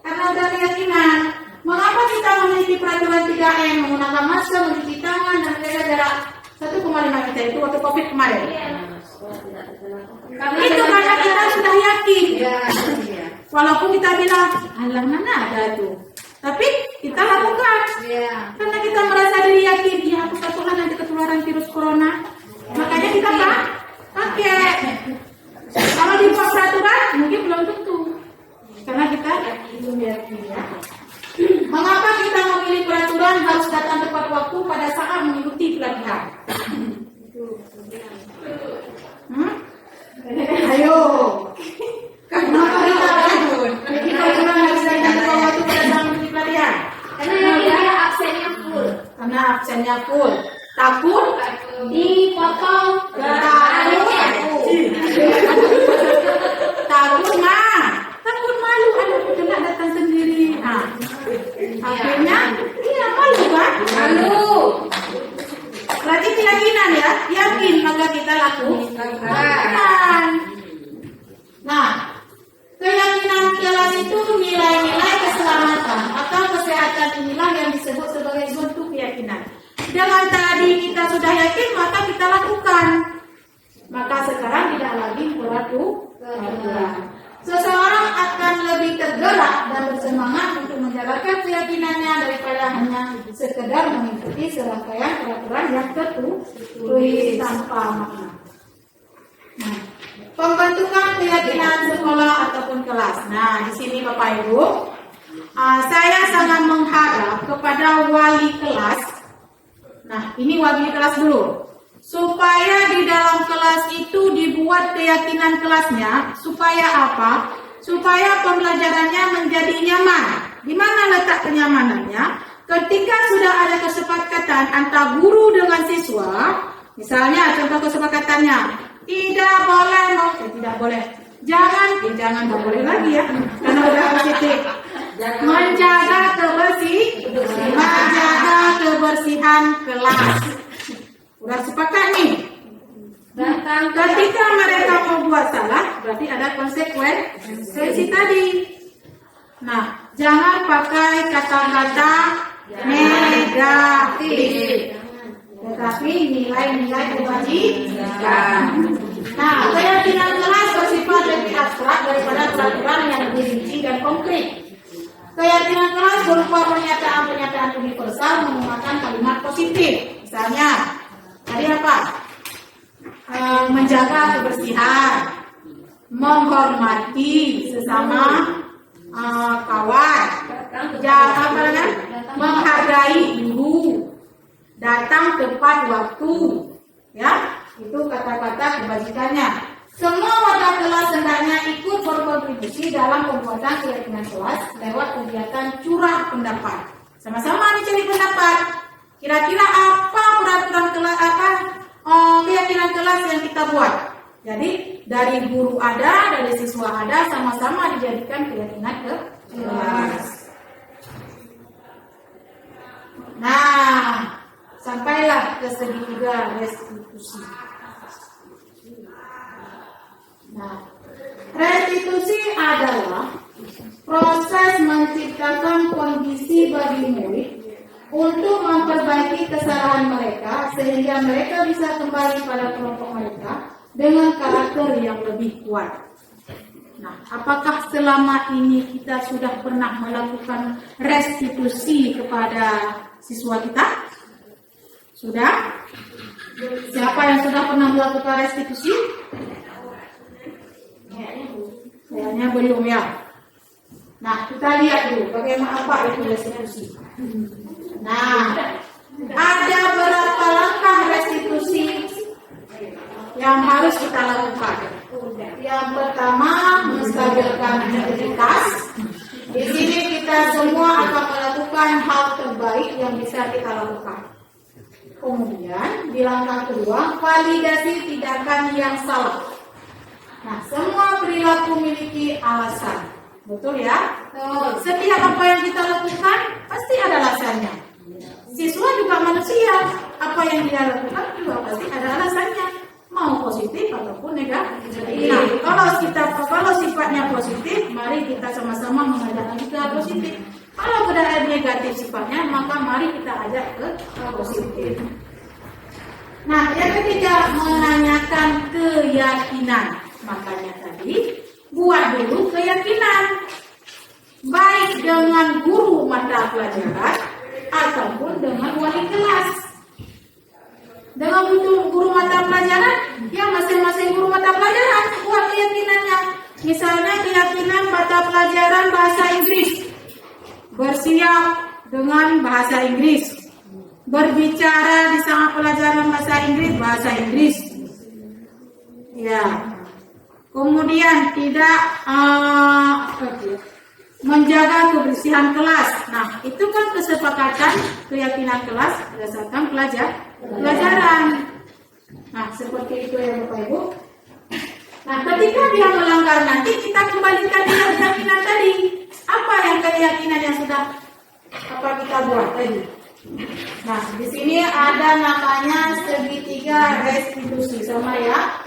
Karena udah keyakinan. Mengapa kita memiliki peraturan 3M, menggunakan masker, mencuci tangan, dan menjaga jarak 1,5 meter itu waktu COVID kemarin? Itu karena kita sudah yakin. Walaupun kita bilang, alah mana ada tuh. Tapi kita lakukan. Karena kita merasa diri yakin, ya aku takutlah nanti ketularan virus corona. Makanya kita pakai. Kalau dibuat peraturan, mungkin belum tentu. Karena kita belum yakin ya. Mengapa kita memilih peraturan harus datang tepat waktu pada saat mengikuti pelatihan? Ayo. Kenapa kita memilih peraturan harus datang tepat waktu pada saat mengikuti pelatihan? Karena absennya full. Karena absennya full. Takut Dipotong. Takut malu, aduh kena datang sendiri. Akhirnya, iya malu kan? Malu. Berarti keyakinan ya, yakin maka kita lakukan. Nah, keyakinan kelas itu nilai-nilai keselamatan atau kesehatan inilah yang disebut sebagai bentuk keyakinan. Dengan tadi kita sudah yakin maka kita lakukan. Maka sekarang tidak lagi peraturan. Seseorang akan lebih tergerak dan bersemangat untuk menjalankan keyakinannya daripada hanya sekedar mengikuti serangkaian peraturan yang tertulis tanpa makna. Nah, pembentukan keyakinan sekolah ataupun kelas. Nah, di sini Bapak Ibu, saya sangat mengharap kepada wali kelas. Nah, ini wali kelas dulu. Supaya di dalam kelas itu dibuat keyakinan kelasnya, supaya apa? Supaya pembelajarannya menjadi nyaman. Di mana letak kenyamanannya? Ketika sudah ada kesepakatan antara guru dengan siswa, misalnya contoh kesepakatannya, tidak boleh, jangan nggak boleh lagi ya, karena udah positif. Menjaga kebersihan kelas. Udah sepakat nih. Ketika mereka mau buat salah, berarti ada konsekuensi tadi. Nah, jangan pakai kata-kata negatif, tetapi nilai-nilai kebajikan. Nah, keyakinan kelas bersifat lebih abstrak daripada peraturan yang lebih rinci dan konkret. Keyakinan kelas berupa pernyataan-pernyataan universal menggunakan kalimat positif. Misalnya, tadi apa? Menjaga kebersihan, menghormati sesama kawan, menghargai guru, datang tepat waktu, ya itu kata-kata kebajikannya. Semua warga kelas hendaknya ikut berkontribusi dalam pembuatan keyakinan kelas lewat kegiatan curah pendapat. Sama-sama mencari pendapat. Kira-kira apa peraturan kelas, keyakinan kelas yang kita buat? Jadi dari guru ada, dari siswa ada, sama-sama dijadikan keyakinan kelas. Nah, sampailah ke segitiga restitusi. Nah, restitusi adalah proses menciptakan kondisi bagi murid untuk memperbaiki kesalahan mereka sehingga mereka bisa kembali pada kelompok mereka dengan karakter yang lebih kuat. Nah, apakah selama ini kita sudah pernah melakukan restitusi kepada siswa kita? Sudah? Siapa yang sudah pernah melakukan restitusi? Kayaknya belum ya. Nah, kita lihat dulu bagaimana apa itu restitusi. Nah, ada beberapa langkah restitusi yang harus kita lakukan. Yang pertama, menstabilkan integritas. Di sini kita semua akan melakukan hal terbaik yang bisa kita lakukan. Kemudian, di langkah kedua, validasi tindakan yang salah. Nah, semua perilaku memiliki alasan. Betul ya? Setiap apa yang kita lakukan, pasti ada alasannya. Siswa juga manusia. Apa yang dia lakukan juga pasti ada alasannya. Mau positif ataupun negatif. Nah, kalau sifatnya positif, mari kita sama-sama mengajarkan ke positif. Kalau sudah negatif sifatnya, maka mari kita ajak ke positif. Nah, yang ketiga, menanyakan keyakinan. Makanya tadi, buat dulu keyakinan. Baik dengan guru mata pelajaran, ataupun dengan wali kelas. Dengan guru mata pelajaran, ya masing-masing guru mata pelajaran buat keyakinannya. Misalnya keyakinan mata pelajaran bahasa Inggris, bersiap dengan bahasa Inggris, berbicara di sama pelajaran bahasa Inggris, ya. Kemudian tidak menjaga kebersihan kelas. Nah, itu kan kesepakatan keyakinan kelas berdasarkan pelajaran. Nah, seperti itu ya Bapak Ibu. Nah, ketika dia melanggar nanti kita kembalikan dia keyakinan tadi. Apa yang keyakinan yang sudah kita buat tadi? Nah, di sini ada namanya segitiga restitusi sama ya.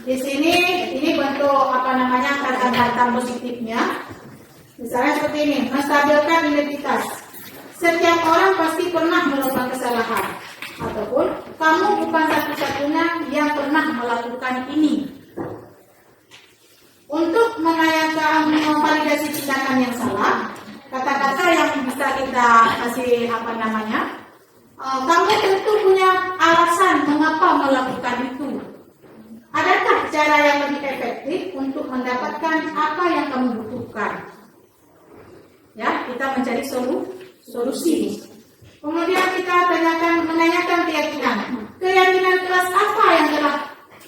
Di sini ini bentuk kata-kata positifnya. Misalnya seperti ini, menstabilkan identitas. Setiap orang pasti pernah melakukan kesalahan, ataupun kamu bukan satu-satunya yang pernah melakukan ini. Untuk menanyakan validasi tindakan yang salah, kata-kata yang bisa kita kasih kamu tentu punya alasan mengapa melakukan itu. Adakah cara yang lebih efektif untuk mendapatkan apa yang kamu butuhkan? Ya, kita mencari solusi. Kemudian kita menanyakan keyakinan. Keyakinan kelas apa yang telah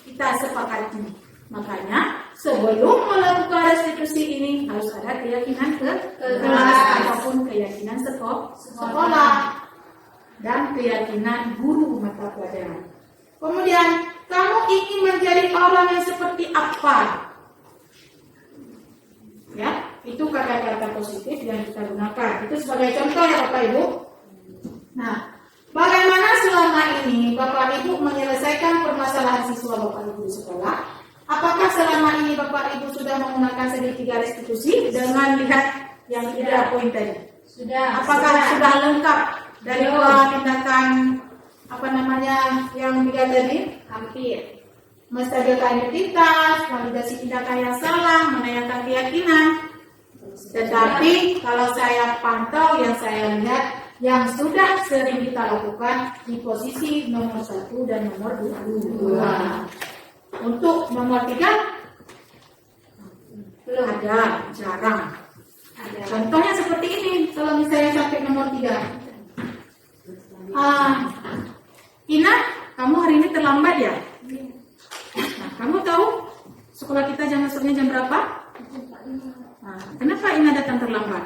kita sepakati? Makanya sebelum melakukan restitusi ini harus ada keyakinan ke kelas ataupun keyakinan sekolah dan keyakinan guru mata pelajaran. Kemudian kamu ingin menjadi orang yang seperti apa? Ya, itu kata-kata positif yang kita gunakan. Itu sebagai contoh ya Bapak Ibu. Nah, bagaimana selama ini Bapak Ibu menyelesaikan permasalahan siswa Bapak Ibu di sekolah? Apakah selama ini Bapak Ibu sudah menggunakan segitiga restitusi dengan lihat yang 3 poin tadi? Sudah. Apakah sudah lengkap dari tindakan yang 3 tadi? Hampir. Menstabilkan identitas, validasi tindakan yang salah, menanyakan keyakinan. Tetapi kalau saya pantau, yang saya lihat, yang sudah sering kita lakukan di posisi nomor 1 dan nomor 2. Untuk nomor 3 belum ada, jarang. Contohnya seperti ini, kalau misalnya sampai nomor 3. Ina, kamu hari ini terlambat ya? Nah, kamu tahu sekolah kita jam masuknya jam berapa? Nah, kenapa Ina datang terlambat?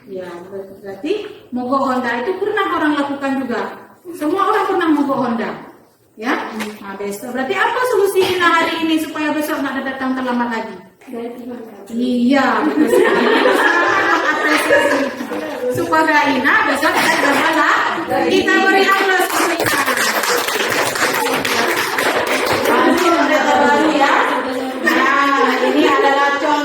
Ya, berarti mogok Honda itu pernah orang lakukan juga. Semua orang pernah mogok Honda. Ya, nah besok. Berarti apa solusi Ina hari ini supaya besok nggak datang terlambat lagi? Iya, betul sekali. Supaya Ina besok tidak terlambat. Kita beri aplaus. Baru ya. Nah, ini adalah contoh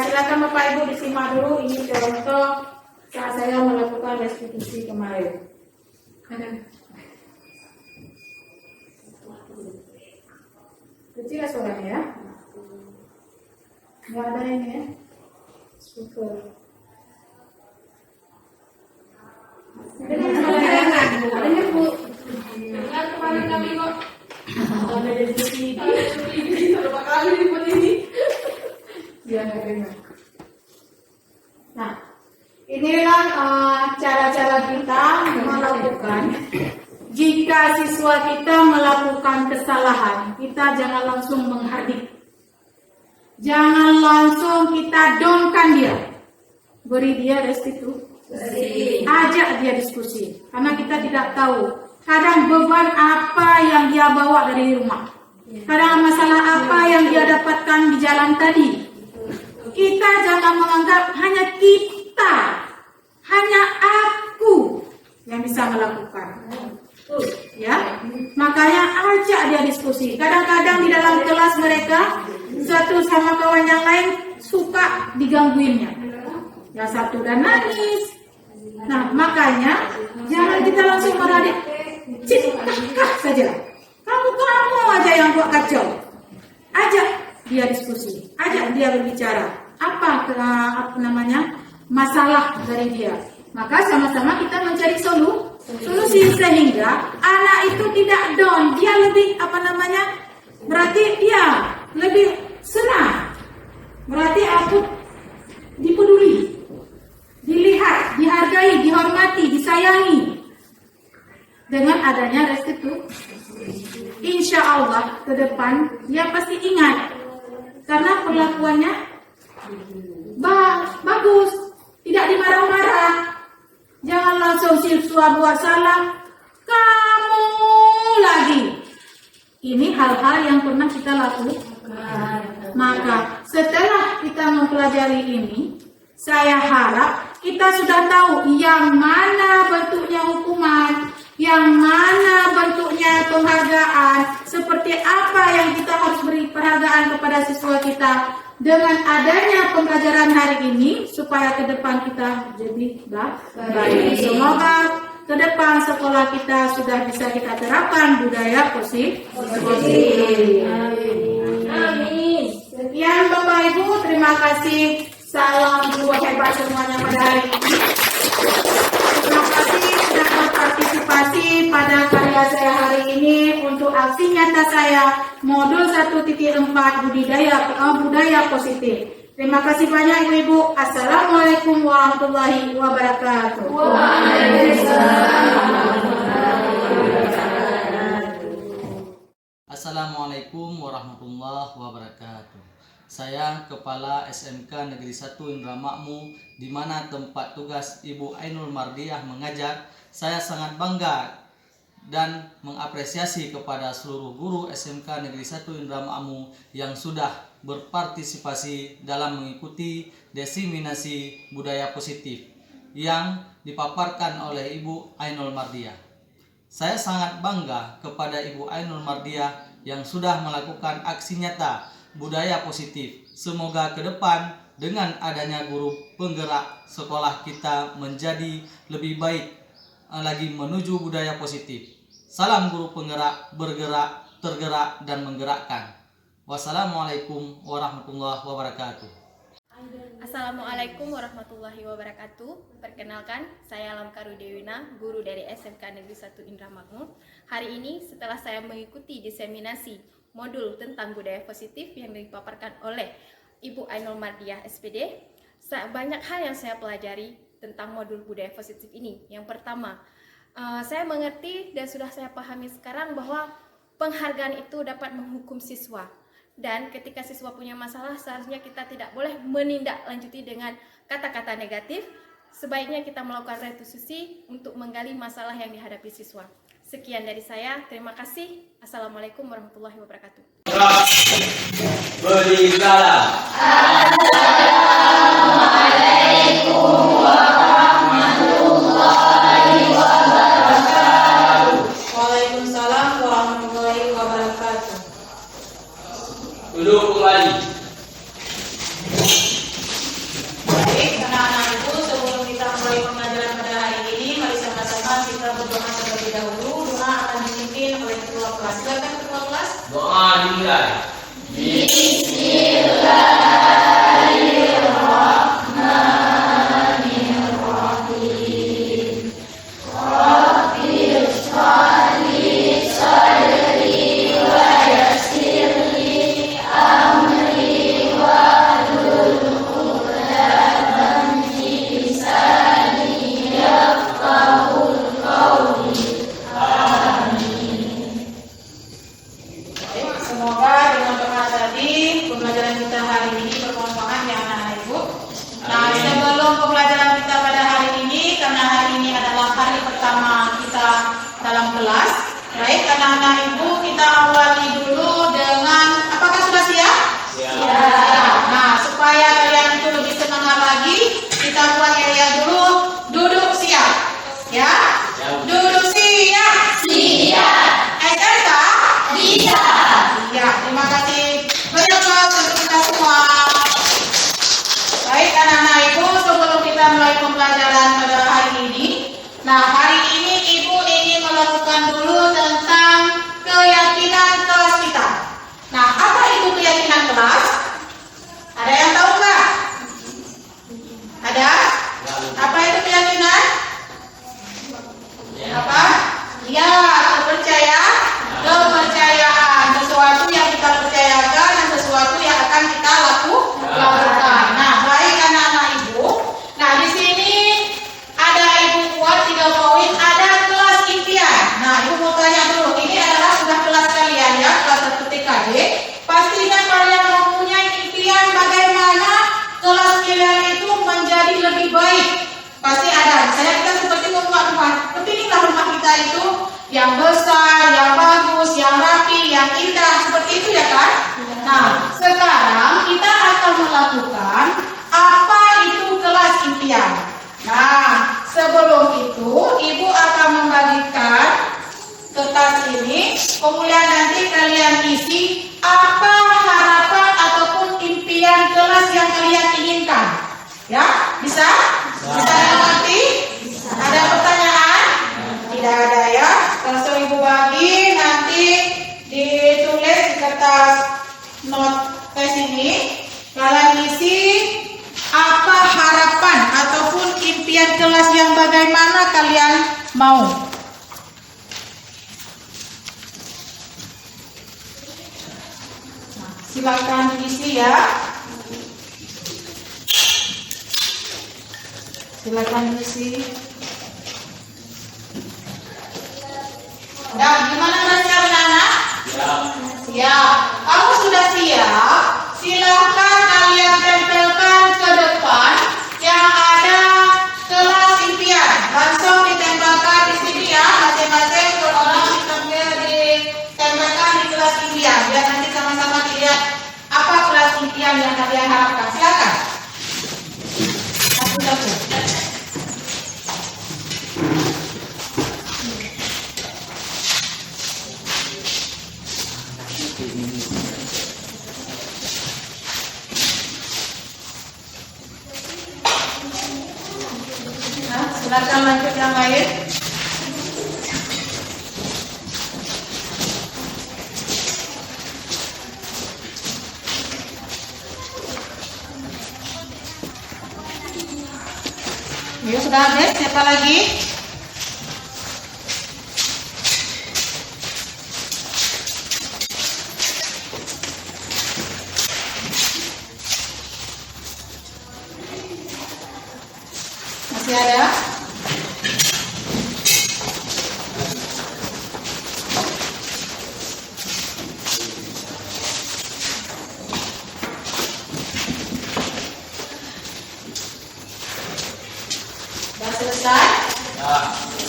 silakan Bapak Ibu disimak dulu. Ini contoh saat saya melakukan restitusi kemarin. Kecil ya suaranya ya. Nggak ada ini ya. Speaker. Ada Bu. Dengar kemarin kami kok. Ada di sini. Berapa kali seperti ini? Ya, nggak dengar. Nah, inilah cara-cara kita melakukan. Jika siswa kita melakukan kesalahan, kita jangan langsung menghardik. Jangan langsung kita downkan dia. Beri dia restitusi. Ajak dia diskusi. Karena kita tidak tahu. Kadang beban apa yang dia bawa dari rumah. Kadang masalah apa yang dia dapatkan di jalan tadi. Kita jangan menganggap hanya kita, hanya aku yang bisa melakukan. Ya, makanya ajak dia diskusi. Kadang-kadang di dalam kelas mereka satu sama kawan yang lain suka digangguinnya. Yang satu dan nangis. Nah, makanya jangan kita langsung merhadik. Cik saja. Kamu aja yang buat kacau. Ajak dia diskusi, ajak dia berbicara. Apa masalah dari dia. Maka sama-sama kita mencari solusi sehingga anak itu tidak down. Dia lebih berarti dia lebih senang. Berarti aku dipeduli, dilihat, dihargai, dihormati, disayangi. Dengan adanya restitusi, insya Allah ke depan dia pasti ingat. Karena perlakuannya bagus, tidak dimarah-marah. Jangan langsung siswa buat salah, kamu lagi. Ini hal-hal yang pernah kita lakukan. Maka setelah kita mempelajari ini, saya harap kita sudah tahu yang mana bentuknya hukuman, yang mana bentuknya penghargaan, seperti apa yang kita harus beri penghargaan kepada siswa kita. Dengan adanya pembelajaran hari ini, supaya ke depan kita jadi baik. Semoga ke depan sekolah kita sudah bisa kita terapkan budaya positif. Amin. Sekian Bapak Ibu, terima kasih. Salam guru hebat semuanya pada hari ini. Terima kasih sudah berpartisipasi pada karya saya hari ini untuk aksi nyata saya modul 1.4 budaya positif. Terima kasih banyak Ibu-ibu. Assalamualaikum warahmatullahi wabarakatuh. Assalamualaikum warahmatullahi wabarakatuh. Saya Kepala SMK Negeri 1 Indra Makmur, di mana tempat tugas Ibu Ainul Mardiah mengajar. Saya sangat bangga dan mengapresiasi kepada seluruh guru SMK Negeri 1 Indra Makmur yang sudah berpartisipasi dalam mengikuti diseminasi budaya positif yang dipaparkan oleh Ibu Ainul Mardiah. Saya sangat bangga kepada Ibu Ainul Mardiah yang sudah melakukan aksi nyata budaya positif. Semoga ke depan dengan adanya guru penggerak sekolah kita menjadi lebih baik lagi menuju budaya positif. Salam guru penggerak, bergerak, tergerak, dan menggerakkan. Wassalamualaikum warahmatullahi wabarakatuh. Assalamualaikum warahmatullahi wabarakatuh. Perkenalkan, saya Lamkaru Dewina, guru dari SMK Negeri 1 Indra Makmur. Hari ini setelah saya mengikuti diseminasi modul tentang budaya positif yang dipaparkan oleh Ibu Ainul Mardiah SPD, banyak hal yang saya pelajari tentang modul budaya positif ini. Yang pertama, saya mengerti dan sudah saya pahami sekarang bahwa penghargaan itu dapat menghukum siswa. Dan ketika siswa punya masalah, seharusnya kita tidak boleh menindaklanjuti dengan kata-kata negatif. Sebaiknya kita melakukan restitusi untuk menggali masalah yang dihadapi siswa. Sekian dari saya, terima kasih. Assalamualaikum warahmatullahi wabarakatuh. Beri salam. Assalamualaikum warahmatullahi wabarakatuh. Waalaikumsalam warahmatullahi wabarakatuh. Duduk kembali. dimulai. Semoga dengan doa tadi pembelajaran kita hari ini bermanfaat ya anak-anak ibu. Nah, sebelum pembelajaran kita pada hari ini, karena hari ini adalah hari pertama kita dalam kelas, baik anak-anak ibu, kita awali dulu dengan, apakah sudah siap? Siap. Nah, supaya kalian itu lebih semangat lagi, kita buat ya dulu, duduk siap, ya? Duduk siap. Siap. SMK? Bisa. Ya, terima kasih banyak untuk kita semua. Baik anak-anak ibu, sebelum kita mulai pembelajaran pada hari ini, nah hari ini ibu ingin melakukan dulu tentang keyakinan kelas kita. Nah, apa itu keyakinan kelas? Ada yang tahu nggak? Ada? Apa itu keyakinan? Apa? Ya, kepercayaan sesuatu yang kita percayakan dan sesuatu yang akan kita lakukan. Nah, baik anak-anak ibu. Nah, di sini ada ibu buat 3 poin, ada kelas impian. Nah, ibu mau tanya dulu, ini adalah sudah kelas kalian ya, kelas 1 TKJ. Pastinya kalian mempunyai impian bagaimana kelas kalian itu menjadi lebih baik. Pasti ada. Misalnya kita seperti membuat rumah. Kepinginlah rumah kita itu yang besar, yang bagus, yang rapi, yang indah, seperti itu ya kan? Nah, sekarang kita akan melakukan apa itu kelas impian. Nah, sebelum itu ibu akan membagikan kertas ini, kemudian nanti kalian isi apa harapan ataupun impian kelas yang kalian inginkan. Ya, bisa? Bisa dimengerti? Ada pertanyaan? Tidak ada ya. Langsung ibu bagi, nanti ditulis di kertas notes ini. Kalian isi apa harapan ataupun impian kelas yang bagaimana kalian mau. Nah, silakan diisi ya. Silakan diisi. Ya, gimana rasanya anak-anak? Siap. Kamu sudah siap? Silakan kalian tempelkan ke depan yang ada kelas impian. Langsung ditempelkan di sini ya, masing-masing orang ditempelkan di kelas impian. Biar nanti sama-sama dilihat apa kelas impian yang kalian harapkan. Silakan. Satu-satu. Nah, silakan lanjut yang lain. Ya sudah habis, siapa lagi? Masih ada? Sudah selesai?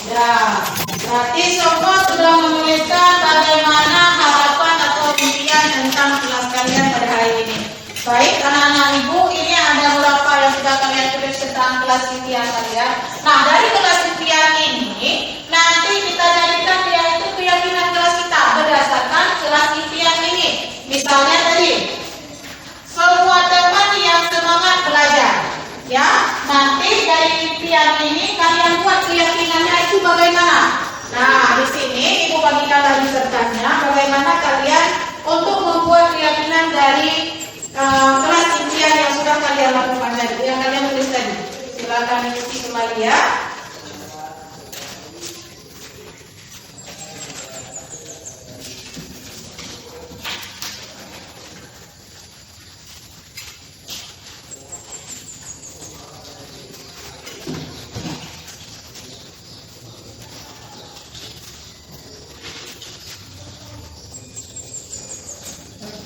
Ya. Berarti semua sudah menuliskan bagaimana harapan atau impian tentang kelas kalian pada hari ini. Baik, anak-anak ibu, ini ada beberapa yang sudah kalian tulis tentang kelas impian kalian. Nah, dari kelas impian ini, nanti kita jadikan dia itu keyakinan kelas kita berdasarkan kelas impian ini. Misalnya tadi, semua teman yang semangat belajar. Ya, nanti dari impian ini kalian buat keyakinannya itu bagaimana. Nah, di sini ibu bagikan lagi kertasnya bagaimana kalian untuk membuat keyakinan dari kelas impian yang sudah kalian lakukan tadi, yang kalian tulis tadi. Silakan ikuti kembali ya.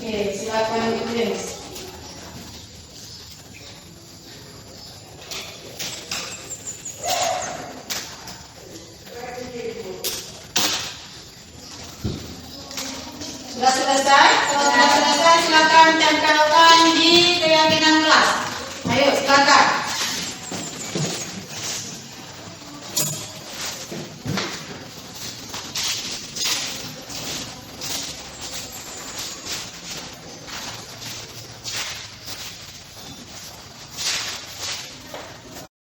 Oke, silakan ditulis. Sudah selesai? Kalau sudah selesai, silakan tempelkan di keyakinan kelas. Ayo, silakan.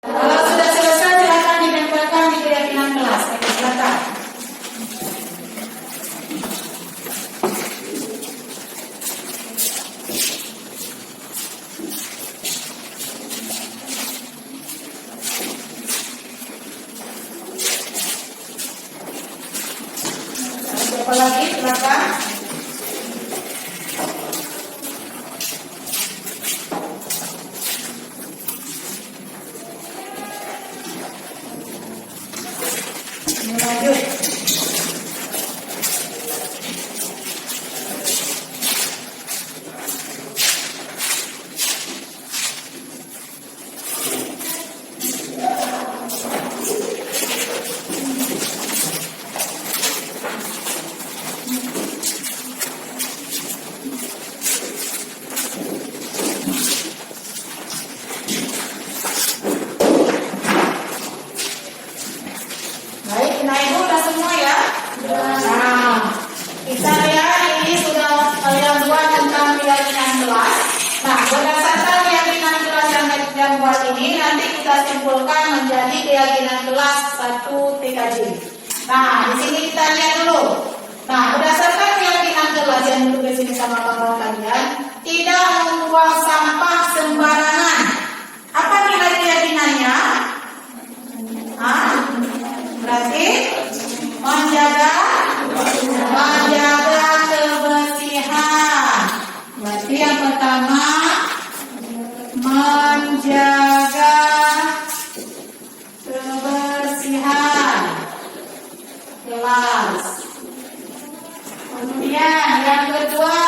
Kalau sudah selesai, silakan ditempelkan di keyakinan kelas. Ayo, silakan. Siapa lagi? Silakan. Lanjut. Baik, nah itu udah semua ya. Nah, kita lihat ini sudah kalian buat tentang keyakinan kelas. Nah, berdasarkan keyakinan kelas yang kita buat ini, nanti kita simpulkan menjadi keyakinan kelas 1 TKJ. Nah, di sini kita lihat dulu. Nah, berdasarkan keyakinan kelas yang ditulis ini sama kawan kalian, tidak membuang sampah sembarangan. Apa nilai keyakinannya? Berarti menjaga kebersihan. Berarti yang pertama menjaga kebersihan kelas. Kemudian yang kedua,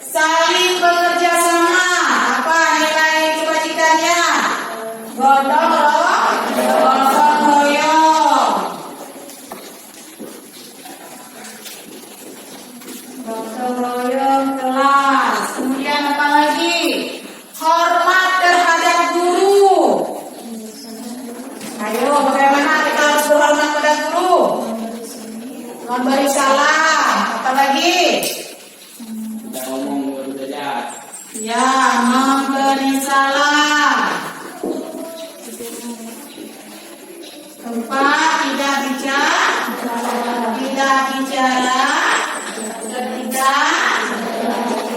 saling bekerja sama. Apa nilai kebajikannya? Gotong royong. Gotong royong kelas. Kemudian apa lagi? Hormat terhadap guru. Ayo, bagaimana kita harus berhormat pada guru? Memberi salam. Apa lagi? Ya, memberi salam. Keempat, tidak bicara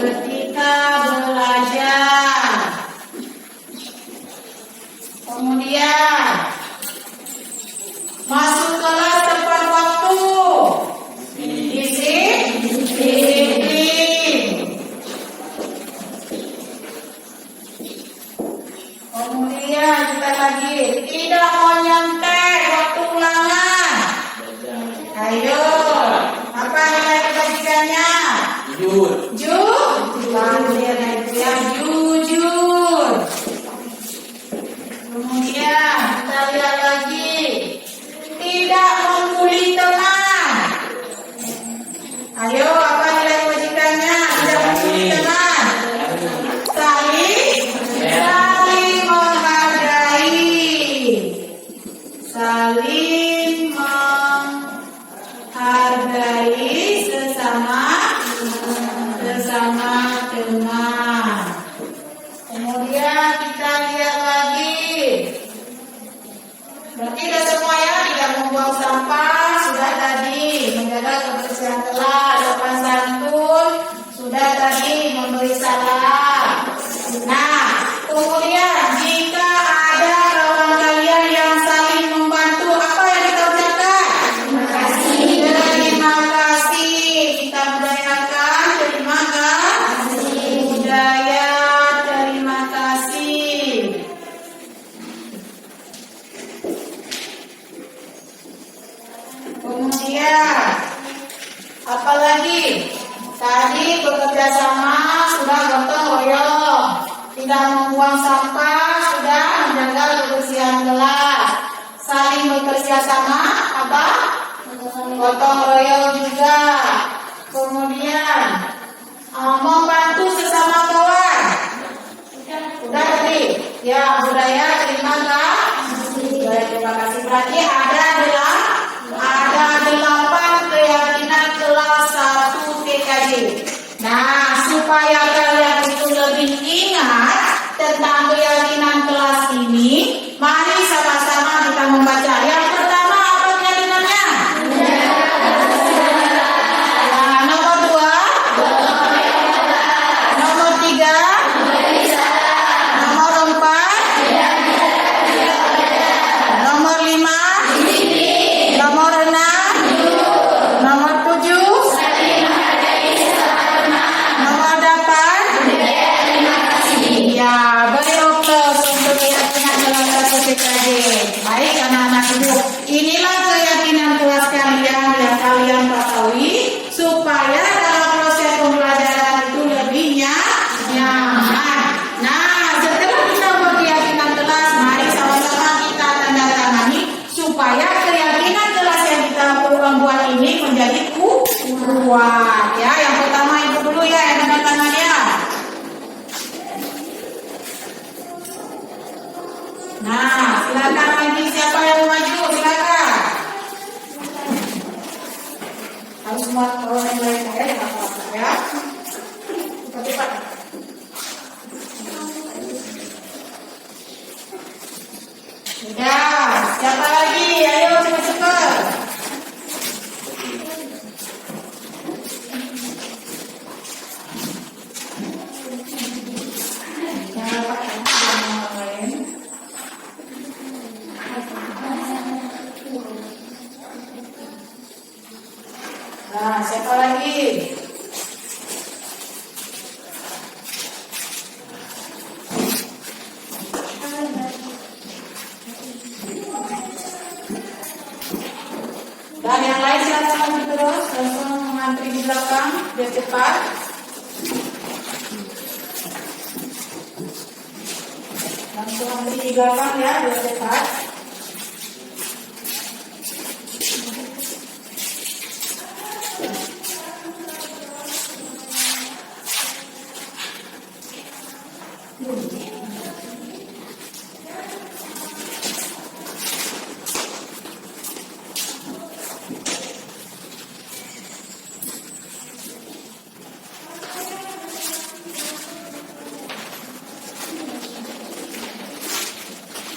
ketika belajar. Kemudian masuk kelas tepat waktu. Disiplin. Kemudian kita lagi tidak menyantai waktu ulangan. Ayo, apa nilai kebajikannya? Jujur. Kemudian kita lihat lagi, tidak membuli teman. Ayo, apa nilai kebajikannya? Tidak membuli teman. Saling menghargai sesama teman. Kemudian kita lihat lagi. Berarti sudah semua ya, tidak membuang Apalagi tadi bekerja sama sudah gotong royong, tidak membuang sampah, sudah menjaga kebersihan kelas, saling bekerja sama apa? Gotong royong juga. Kemudian membantu sesama kawan. Udah tadi? Ya, budaya terima kasih. Budaya terima kasih. Berarti ada 8 keyakinan kelas 1 TKJ. Nah, supaya kalian itu lebih ingat tentang keyakinan kelas ini, mari sama-sama kita membaca. Yang pertama apa keyakinannya? Nah, nomor 2, nomor 3, nomor 4, nomor 5, nomor 6, nomor 7, nomor 8. Ya, beliau plus untuk keyakinan kelas 1 TKJ. Baik anak-anak ibu, inilah keyakinan kelas kalian yang kalian ketahui supaya dalam proses pembelajaran itu lebih nyaman. Nah, setelah kita berkeyakinan kelas, mari sama-sama kita tanda tangani supaya keyakinan kelas yang kita buat ini menjadi kuat. Ya, yang pertama ibu dulu ya yang tanda tangannya. Nah, silakan lagi siapa yang mau maju, silakan. Harus semua orang yang lain ya, tidak apa-apa ya. Cepat-cepat. Sudah, siapa lagi? Ayo cepat-cepat. Jangan lupa yang lain. Nah, siapa lagi? Dan yang lain silakan maju terus, langsung mengantri di belakang biar cepat. Langsung antri di belakang ya biar cepat.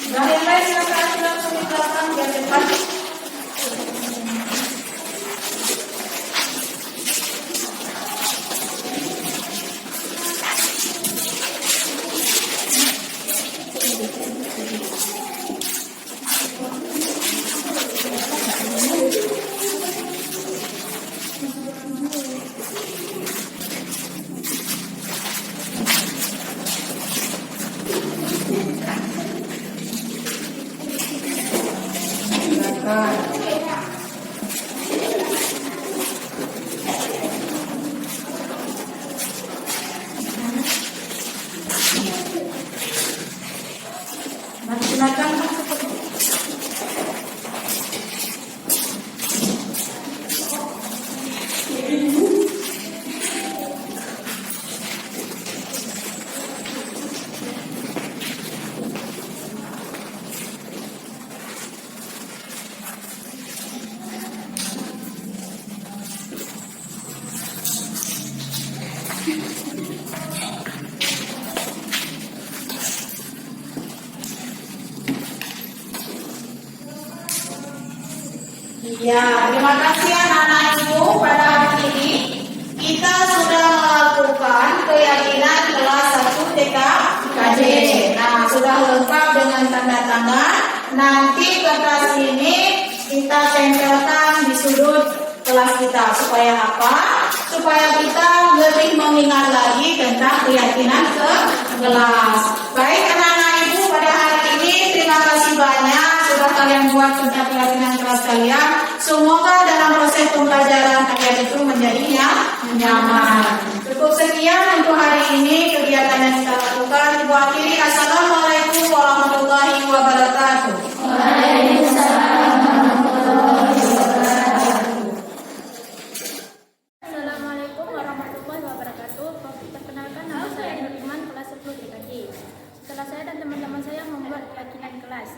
Dan yang lain silakan langsung di belakang biar cepat. Silakan. Ya, terima kasih anak-anak ibu. Pada hari ini kita sudah melakukan keyakinan kelas 1 TKJ. Nah, sudah lengkap dengan tanda tangan. Nanti kertas ini kita tempelkan di sudut kelas kita. Supaya apa? Supaya kita lebih mengingat lagi tentang keyakinan ke kelas. Baik anak-anak ibu, pada hari ini terima kasih banyak sudah kalian buat tentang keyakinan kelas kalian. Semoga dalam proses pembelajaran kalian itu menjadi nyaman. Cukup sekian untuk hari ini kegiatan yang kita lakukan. Ibu akhiri, assalamualaikum warahmatullahi wabarakatuh. Assalamualaikum warahmatullahi wabarakatuh. Perkenalkan, nama saya Nur Iman, kelas 10 TKJ. Setelah saya dan teman-teman saya membuat keyakinan kelas,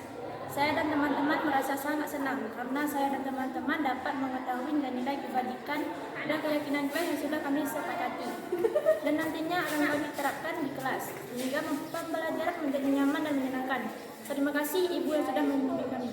saya dan teman-teman merasa sangat senang karena saya dan teman-teman dapat mengetahui nilai kebajikan dan keyakinan kelas yang sudah kami sepakati dan nantinya akan kami terapkan di kelas sehingga pembelajaran menjadi nyaman dan menyenangkan. Terima kasih Ibu yang sudah membimbing kami.